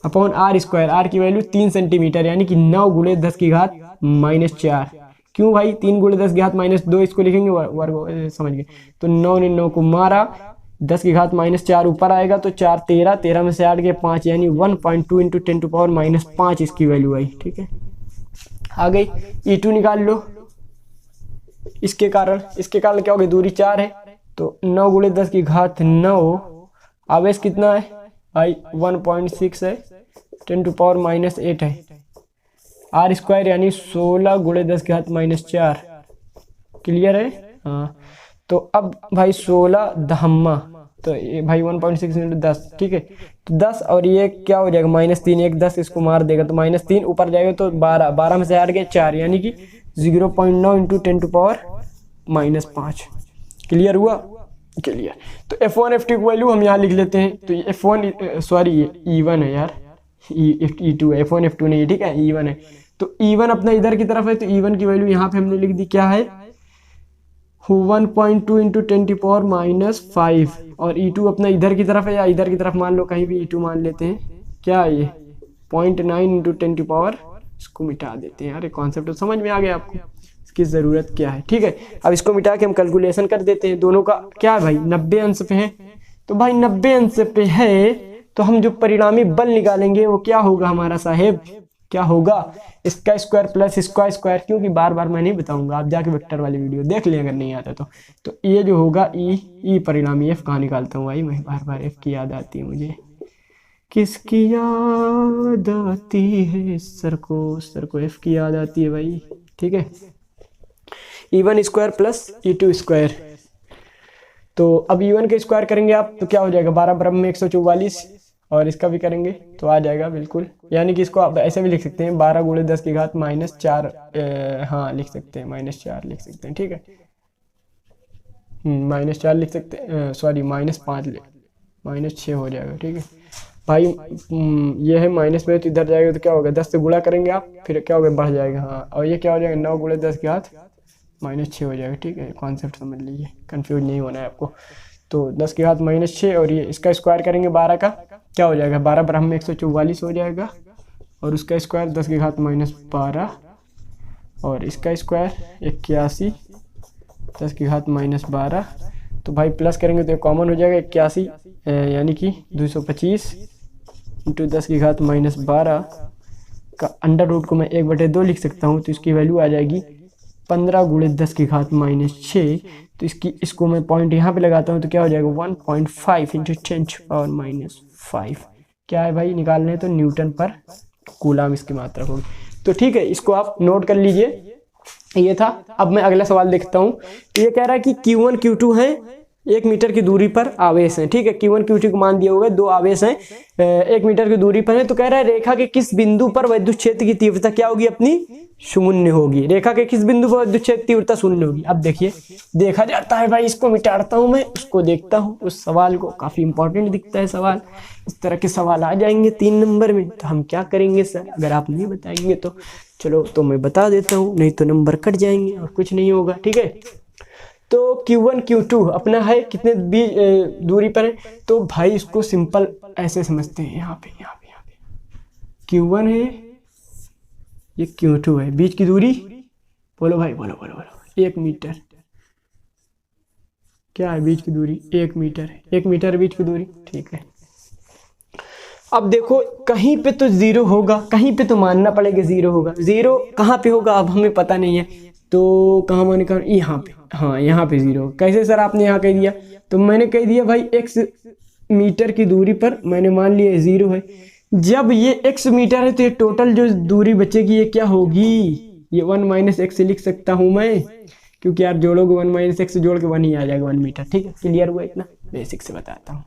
Speaker 1: upon R square. R की वैल्यू 3 सेंटीमीटर, यानी कि 9 गुणे 10 की घात -4। क्यों भाई? 3 गुणे 10 की घात -2, इसको लिखेंगे वर्ग, समझ गए। तो 9 ने 9 को मारा, 10 की घात -4 ऊपर आएगा तो 4 13, 13 में से 8 गए 5, यानी 1.2 इंटू 10 टू पावर -5 इसकी वैल्यू आई, ठीक है। आ गई। E2 निकाल लो। इसके कारण क्या हो गई? दूरी 4 है, तो 9 गुणे 10 की घात 9, आवेश कितना है भाई? 1.6 है, 10 टू पावर -8 है। R स्क्वायर यानी 16 गुणे 10 की घात -4। क्लियर है? हाँ। तो अब भाई 16 धम्मा, तो ये भाई 1.6 इंटू 10, ठीक है, तो 10 और ये क्या हो जाएगा? -3, 1 10 इसको मार देगा तो -3 ऊपर जाएगा तो 12, 12 में से 8 गए 4, यानी कि 0.9 इंटू 10 टू पावर -5। क्लियर हुआ? क्लियर। तो F1 F2 की वैल्यू हम यहाँ लिख लेते हैं। तो F1 सॉरी ये E1 है यार, E2 है, F1 F2 नहीं है, ठीक है, E1 है। तो E1 अपना इधर की तरफ है, तो E1 की वैल्यू यहाँ पे हमने लिख दी, क्या है? 1.2 इंटू 10 टू पावर -5। और E2 अपना इधर की तरफ है, या इधर की तरफ मान लो, कहीं भी E2 मान लेते हैं। क्या है ये? 0.9 इंटू 10 टू पावर, इसको मिटा देते हैं यार, ये कॉन्सेप्ट तो समझ में आ गया आपको, इसकी ज़रूरत क्या है, ठीक है। अब इसको मिटा के हम कैलकुलेशन कर देते हैं। दोनों का क्या है भाई? 90 अंश पे है, तो भाई 90 अंश पे है तो हम जो परिणामी बल निकालेंगे वो क्या होगा हमारा साहेब? क्या होगा? इसका स्क्वायर प्लस इसका स्क्वायर। क्योंकि बार बार मैं नहीं बताऊंगा, आप जाके वेक्टर वाली वीडियो देख लें अगर नहीं आता तो ये जो होगा ई परिणामी। एफ कहाँ निकालता हूँ भाई मैं? बार बार एफ की याद आती है मुझे। किसकी याद आती है? सर को एफ की याद आती है भाई, ठीक है। E1 square plus E2 square. तो अब E1 के स्क्वायर करेंगे आप तो क्या हो जाएगा? 12 बराबर में 144, और इसका भी करेंगे तो आ जाएगा बिल्कुल। यानी कि इसको आप ऐसे भी लिख सकते हैं, 12 गुणे 10 की घात -4, हाँ लिख सकते हैं, -4 लिख सकते हैं, ठीक है, -4 लिख सकते हैं, सॉरी -5 -6 हो जाएगा, ठीक है भाई। ये है माइनस में, तो इधर जाएगा तो क्या होगा? 10 से गुणा करेंगे आप, फिर क्या होगा? बढ़ जाएगा, हाँ। और ये क्या हो जाएगा? 9 गुणे 10 की घात -6 हो जाएगा, ठीक है। कॉन्सेप्ट समझ लीजिए, कंफ्यूज नहीं होना है आपको। तो 10 की घात -6 और ये इसका स्क्वायर करेंगे 12 का, क्या हो जाएगा 12 ब्रह्म में 144 हो जाएगा, और उसका स्क्वायर 10 की घात -12 और इसका स्क्वायर 81 10 की घात -12। तो भाई प्लस करेंगे तो ये कॉमन हो जाएगा 81 यानी कि 225 इंटू 10 की घात -12 का अंडर रूट को मैं 1/2 लिख सकता हूँ, तो इसकी वैल्यू आ जाएगी 15 गुणे 10 की घात -6। तो इसको मैं पॉइंट यहाँ पे लगाता हूँ तो क्या हो जाएगा 1.5 इंटू 10⁻⁵ क्या है भाई निकालने हैं तो न्यूटन पर कूलाम इसकी मात्रा होगी। तो ठीक है, इसको आप नोट कर लीजिए, ये था। अब मैं अगला सवाल देखता हूँ। ये कह रहा है कि Q1 Q2 है 1 मीटर की दूरी पर आवेश हैं, ठीक है। Q1 Q2 को मान दिया होगा, 2 आवेश हैं 1 मीटर की दूरी पर है। तो कह रहा है रेखा के किस बिंदु पर विद्युत क्षेत्र की तीव्रता क्या होगी अपनी शून्य होगी। रेखा के किस बिंदु पर विद्युत क्षेत्र तीव्रता शून्य होगी। अब देखिए देखा जाता है भाई, इसको मिटाता हूं मैं, उसको देखता हूं उस सवाल को, काफी इंपॉर्टेंट दिखता है सवाल। इस तरह के सवाल आ जाएंगे 3 नंबर में, तो हम क्या करेंगे सर, अगर आप नहीं बताएंगे तो चलो तो मैं बता देता हूँ, नहीं तो नंबर कट जाएंगे और कुछ नहीं होगा, ठीक है। तो Q1 Q2 अपना है कितने दूरी पर है, तो भाई इसको सिंपल ऐसे समझते हैं, यहाँ पे Q1 है, ये Q2 है, बीच की दूरी बोलो भाई, बोलो 1 मीटर। क्या है बीच की दूरी 1 मीटर है, 1 मीटर बीच की दूरी, ठीक है। अब देखो कहीं पे तो 0 होगा, कहीं पे तो मानना पड़ेगा 0 होगा। 0 कहाँ पे होगा अब हमें पता नहीं है, तो कहाँ माने कहाँ, यहाँ पे, हाँ यहाँ पे 0। कैसे सर आपने यहाँ कह दिया, तो मैंने कह दिया भाई x मीटर की दूरी पर मैंने मान लिया 0 है। जब ये x मीटर है तो ये टोटल जो दूरी बचेगी ये क्या होगी, ये 1 - x लिख सकता हूँ मैं, क्योंकि यार जोड़ोगे 1 - x जोड़ के 1 ही आ जाएगा 1 मीटर, ठीक है। क्लियर हुआ, इतना बेसिक से बताता हूँ।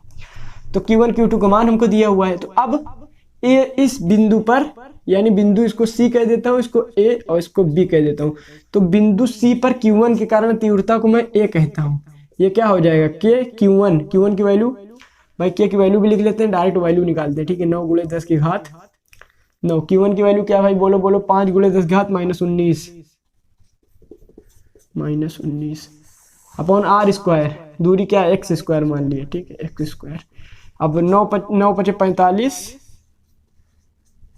Speaker 1: तो Q1 Q2 का मान हमको दिया हुआ है। तो अब ये इस बिंदु पर, यानी बिंदु इसको C कह देता हूँ, इसको A और इसको B कह देता हूँ। तो बिंदु C पर Q1 के कारण तीव्रता को मैं A कहता हूँ। ये क्या हो जाएगा K Q1 की वैल्यू, भाई K की वैल्यू भी लिख लेते हैं, डायरेक्ट वैल्यू निकालते हैं, ठीक है। 9 गुणे 10 की घात 9। Q1 की वैल्यू क्या भाई, बोलो 5 गुणे 10 की घात -19 अपॉन R²। दूरी क्या है x² मान लिए, ठीक है, x²। अब 9 × 5 = 45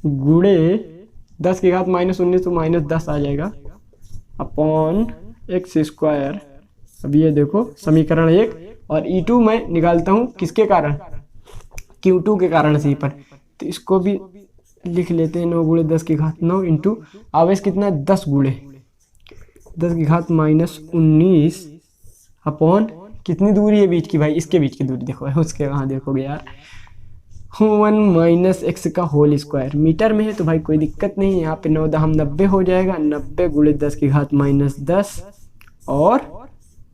Speaker 1: गुणे 10 की घात -19 तो -10 आ जाएगा अपॉन x²। अब ये देखो समीकरण 1, और E2 मैं निकालता हूँ किसके कारण, Q2 के कारण C पर। तो इसको भी लिख लेते हैं, 9 गुणे 10 की घात 9 इंटू आवेश कितना है 10 गुणे 10 की घात -19 अपॉन कितनी दूरी है बीच की, भाई इसके बीच की दूरी देखो, उसके कहाँ देखोगे यार, 1 - x का होल स्क्वायर। मीटर में है तो भाई कोई दिक्कत नहीं, यहाँ पे 9 10 90 हो जाएगा, 90 गुणे 10 की घात -10 और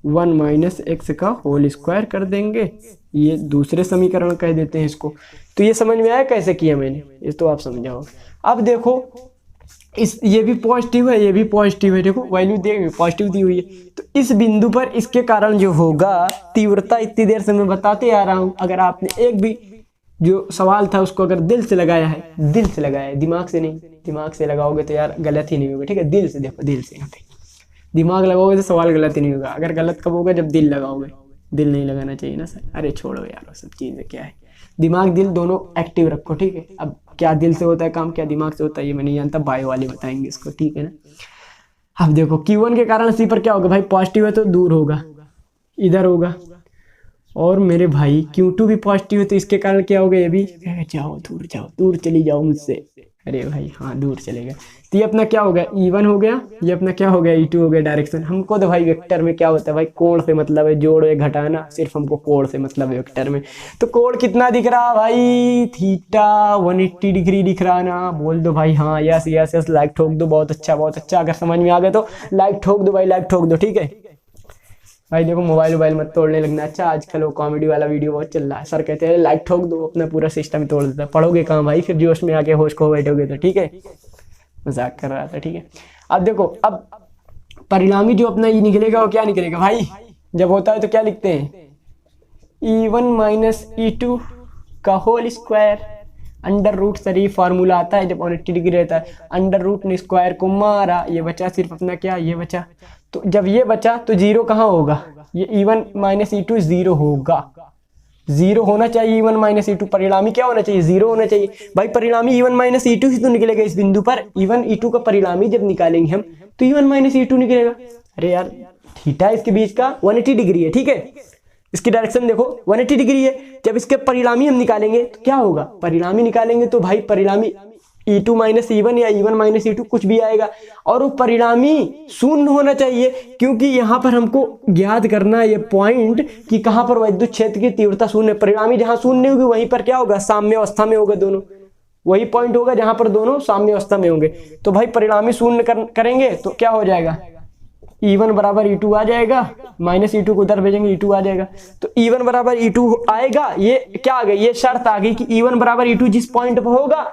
Speaker 1: 1 - x का होल स्क्वायर कर देंगे। ये दूसरे समीकरण कह देते हैं इसको। तो ये समझ में आया कैसे किया मैंने, ये तो आप समझाओ। अब देखो ये भी पॉजिटिव है, ये भी पॉजिटिव है, देखो वैल्यू दे पॉजिटिव दी हुई है। तो इस बिंदु पर इसके कारण जो होगा तीव्रता, इतनी देर से मैं बताते आ रहा हूँ, अगर आपने एक भी जो सवाल था उसको अगर दिल से लगाया है, दिल से लगाया है, दिमाग से नहीं, दिमाग से लगाओगे तो यार गलत ही नहीं होगा, ठीक है। दिल से देखो, दिल से, यहाँ पे दिमाग लगाओगे तो सवाल गलत ही नहीं होगा। अगर गलत कब होगा, जब दिल लगाओगे, दिल नहीं लगाना चाहिए ना सर, अरे छोड़ो यार वो सब चीज़ें, क्या है, दिमाग दिल दोनों एक्टिव रखो, ठीक है। अब क्या दिल से होता है काम, क्या दिमाग से होता है, ये मैं नहीं जानता, बायो वाले बताएंगे इसको, ठीक है ना। अब देखो Q1 के कारण C पर क्या होगा भाई, पॉजिटिव है तो दूर होगा, इधर होगा, और मेरे भाई Q2 भी पॉजिटिव है तो इसके कारण क्या होगा, ये भी जाओ दूर चली जाओ मुझसे, अरे भाई हाँ दूर चलेगा। तो ये अपना क्या हो गया E1 हो गया, ये अपना क्या हो गया E2 हो गया डायरेक्शन। हमको तो भाई वेक्टर में क्या होता है भाई, कोण से मतलब है, जोड़ या घटाना, सिर्फ हमको कोण से मतलब है वेक्टर में। तो कोण कितना दिख रहा भाई, थीटा 180 डिग्री दिख रहा ना, बोल दो भाई हाँ, यस, लाइक ठोक दो, बहुत अच्छा। अगर समझ में आ गया तो लाइक ठोक दो भाई, लाइक ठोक दो, ठीक है भाई। देखो मोबाइल मत तोड़ने लगना। अच्छा आजकल वो कॉमेडी वाला वीडियो बहुत चल रहा है, सर कहते हैं लाइक ठोक दो, अपना पूरा सिस्टम तोड़ देता है। पढ़ोगे कहाँ भाई, फिर जोश में आके होश खो बैठोगे तो, ठीक है, मजाक कर रहा था, ठीक है। अब देखो, अब परिणामी जो अपना ये निकलेगा वो क्या निकलेगा भाई, जब होता है तो क्या लिखते हैं, E1 - E2 का whole square under root sir ये फार्मूला आता है जब 180 डिग्री रहता है, अंडर रूट ने स्क्वायर को मारा, ये बचा सिर्फ अपना क्या, ये बचा। तो जब ये बचा तो जीरो कहाँ होगा, ये E1 माइनस E2 जीरो होगा, जीरो होना चाहिए E1 माइनस E2, परिणामी क्या होना चाहिए, जीरो होना चाहिए भाई। परिणामी E1 माइनस E2 ही तो निकलेगा इस बिंदु पर, E1 E2 का परिणामी जब निकालेंगे हम तो E1 माइनस E2 निकलेगा। अरे यार थीटा इसके बीच का 180 डिग्री है, ठीक है, इसकी डायरेक्शन देखो 180 डिग्री है। जब इसके परिणामी हम निकालेंगे तो क्या होगा, परिणामी निकालेंगे तो भाई परिणामी E2 माइनस E1 या E1 माइनस E2 कुछ भी आएगा, और वो परिणामी शून्य होना चाहिए, क्योंकि यहाँ पर हमको ज्ञात करना है ये पॉइंट कि कहाँ पर विद्युत क्षेत्र की तीव्रता शून्य। परिणामी जहाँ शून्य होगी वहीं पर क्या होगा, साम्य अवस्था में होगा दोनों, वही पॉइंट होगा जहाँ पर दोनों साम्य अवस्था में होंगे। तो भाई परिणामी शून्य करेंगे तो क्या हो जाएगा, E1 बराबर E2 आ जाएगा, माइनस E2 को उधर भेजेंगे E2 आ जाएगा। तो E1 बराबर E2 आएगा, ये क्या आ गई, ये शर्त आ गई कि E1 बराबर E2 जिस पॉइंट पर होगा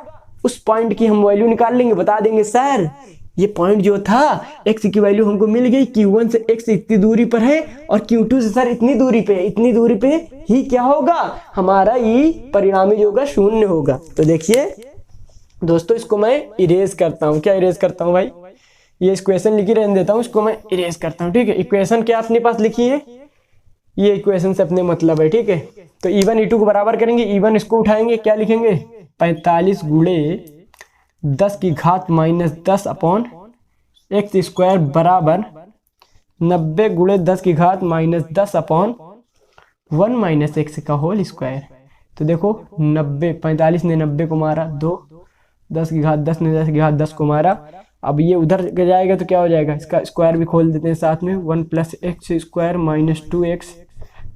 Speaker 1: उस पॉइंट की हम वैल्यू निकाल लेंगे, बता देंगे सर ये पॉइंट जो था x की वैल्यू हमको मिल गई, Q1 से x इतनी दूरी पर है और Q2 से सर इतनी दूरी पे, इतनी दूरी पे ही क्या होगा हमारा ये परिणामी जो होगा शून्य होगा। तो देखिए दोस्तों इसको मैं इरेज करता हूँ, क्या इरेज करता हूँ भाई, ये इक्वेशन लिखी रहने देता हूँ, इसको मैं इरेज करता हूँ, ठीक है। इक्वेशन क्या अपने पास लिखी है, ये इक्वेशन से अपने मतलब है, ठीक है। तो E1 E2 को बराबर करेंगे, E1 इसको उठाएंगे, क्या लिखेंगे 45 गुणे 10 की घात माइनस 10 अपॉन एक्स स्क्वायर बराबर 90 गुणे 10 की घात माइनस 10 अपॉन 1 माइनस एक्स का होल स्क्वायर। तो देखो 90, 45 ने 90 को मारा 2, 10 की घात 10 ने 10 की घात 10 को मारा। अब ये उधर जाएगा तो क्या हो जाएगा, इसका स्क्वायर भी खोल देते हैं साथ में, 1 plus x square minus 2x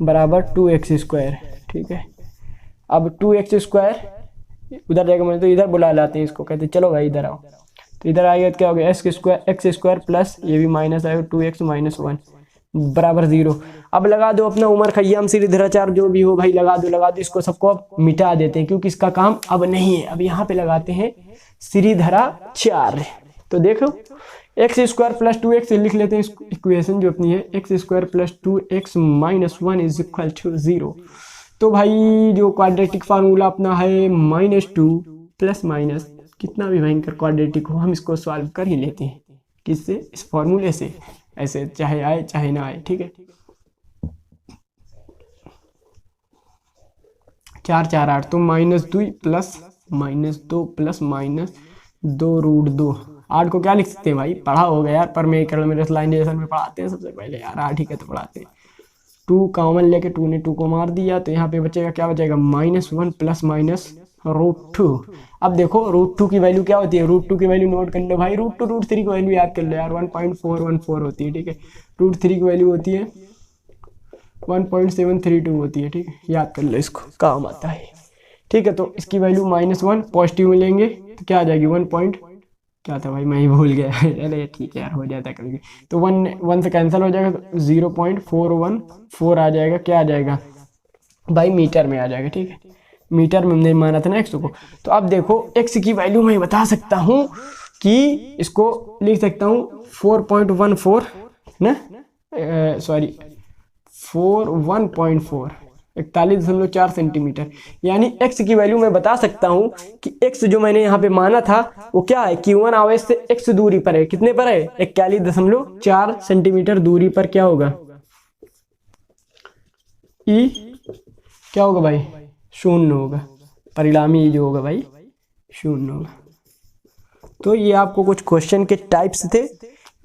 Speaker 1: बराबर 2x स्क्वायर, ठीक है। अब 2x स्क्वायर उधर जाएगा, मैंने तो इधर बुला लाते हैं इसको, कहते चलो भाई इधर आओ। तो इधर आएगा तो क्या हो गया, एक्स स्क्वायर प्लस ये भी माइनस आएगा 2x माइनस 1 बराबर 0। अब लगा दो अपना उमर खय्याम श्रीधराचार्य जो भी हो भाई, लगा दो इसको सबको अब मिटा देते हैं क्योंकि इसका काम अब नहीं है। अब यहाँ पे लगाते हैं श्रीधराचार्य। तो देखो एक्स स्क्वायर प्लस 2x लिख लेते हैं, इक्वेशन जो अपनी है x square plus 2x minus 1 is equal to 0। तो भाई जो क्वाड्रेटिक फार्मूला अपना है -2 प्लस माइनस कितना भी भयंकर क्वाड्रेटिक हो हम इसको सॉल्व कर ही लेते हैं, किससे, इस फार्मूले से, ऐसे चाहे आए चाहे ना आए, ठीक है। 4 4 8 तो -2 प्लस -2 प्लस -2√2। 8 को क्या लिख सकते हैं भाई, पढ़ा होगा यार, पर मैं लाइनेशन में पढ़ाते हैं सबसे पहले यार, 8 ही का तो पढ़ाते हैं। 2 कॉमन लेके 2 ने 2 को मार दिया, तो यहाँ पे बचेगा क्या बचेगा -1 प्लस -√2। अब देखो √2 की वैल्यू क्या होती है, √2 की वैल्यू नोट कर लो भाई, √2 √3 की वैल्यू याद कर लो यार, 1.414 होती है, ठीक है। √3 की वैल्यू होती है 1.732 होती है, ठीक है, याद कर लो, इसको काम आता है, ठीक है। तो इसकी वैल्यू -1 पॉजिटिव में लेंगे तो क्या आ जाएगी 1 क्या था भाई, मैं ही भूल गया अरे ठीक है यार, हो जाता है कभी। तो 1 से कैंसिल हो जाएगा, तो 0.414 आ जाएगा, क्या आ जाएगा भाई मीटर में आ जाएगा, ठीक है। मीटर में हमने माना था ना एक्स को। तो अब देखो एक्स की वैल्यू मैं बता सकता हूँ कि इसको लिख सकता हूँ 4.14 ना, सॉरी 1.4 41.4 सेंटीमीटर, यानी x की वैल्यू मैं बता सकता हूं कि x जो मैंने यहाँ पे माना था वो क्या है, Q1 आवेश से x दूरी पर है, कितने पर है 41.4 सेंटीमीटर दूरी पर क्या होगा, E क्या होगा भाई, शून्य होगा, परिणामी जो होगा भाई शून्य होगा। तो ये आपको कुछ क्वेश्चन के टाइप्स थे,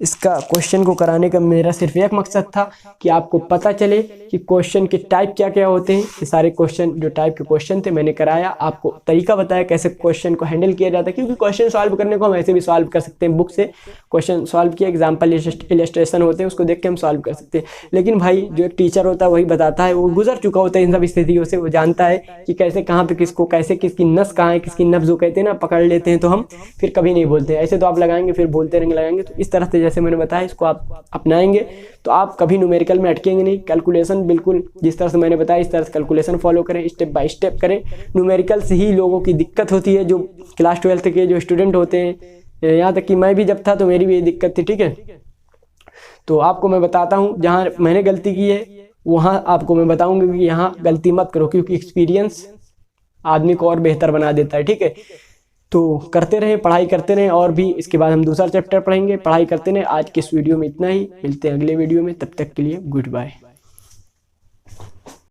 Speaker 1: इसका क्वेश्चन को कराने का मेरा सिर्फ एक मकसद था कि आपको पता चले कि क्वेश्चन के टाइप क्या क्या होते हैं। ये सारे क्वेश्चन जो टाइप के क्वेश्चन थे मैंने कराया, आपको तरीका बताया कैसे क्वेश्चन को हैंडल किया जाता है, क्योंकि क्वेश्चन सॉल्व करने को हम ऐसे भी सॉल्व कर सकते हैं, बुक से क्वेश्चन सॉल्व किया, एग्जाम्पल इलस्ट्रेशन होते हैं उसको देख के हम सॉल्व कर सकते हैं। लेकिन भाई जो एक टीचर होता है वही बताता है, वो गुजर चुका होता है इन सब स्थितियों से, वो जानता है कि कैसे कहाँ पे किसको कैसे किसकी नस कहाँ है, किसकी नब्ज जो कहते हैं ना पकड़ लेते हैं, तो हम फिर कभी नहीं बोलते हैं। ऐसे तो आप लगाएंगे फिर बोलते रहेंगे लगाएंगे, तो इस तरह से जैसे मैंने बताया इसको आप अपनाएंगे तो आप कभी न्यूमेरिकल में अटकेंगे नहीं। कैलकुलेशन बिल्कुल जिस तरह से मैंने बताया इस तरह से कैलकुलेशन फॉलो करें, स्टेप बाय स्टेप करें। न्यूमेरिकल से ही लोगों की दिक्कत होती है, जो क्लास 12th के जो स्टूडेंट होते हैं, यहाँ तक कि मैं भी जब था तो मेरी भी ये दिक्कत थी, ठीक है। तो आपको मैं बताता हूँ जहाँ मैंने गलती की है वहाँ आपको मैं बताऊँगा कि यहाँ गलती मत करो, क्योंकि एक्सपीरियंस आदमी को और बेहतर बना देता है। ठीक है, तो करते रहें, पढ़ाई करते रहें, और भी इसके बाद हम दूसरा चैप्टर पढ़ेंगे। पढ़ाई करते रहें। आज की इस वीडियो में इतना ही, मिलते हैं अगले वीडियो में, तब तक के लिए गुड बाय।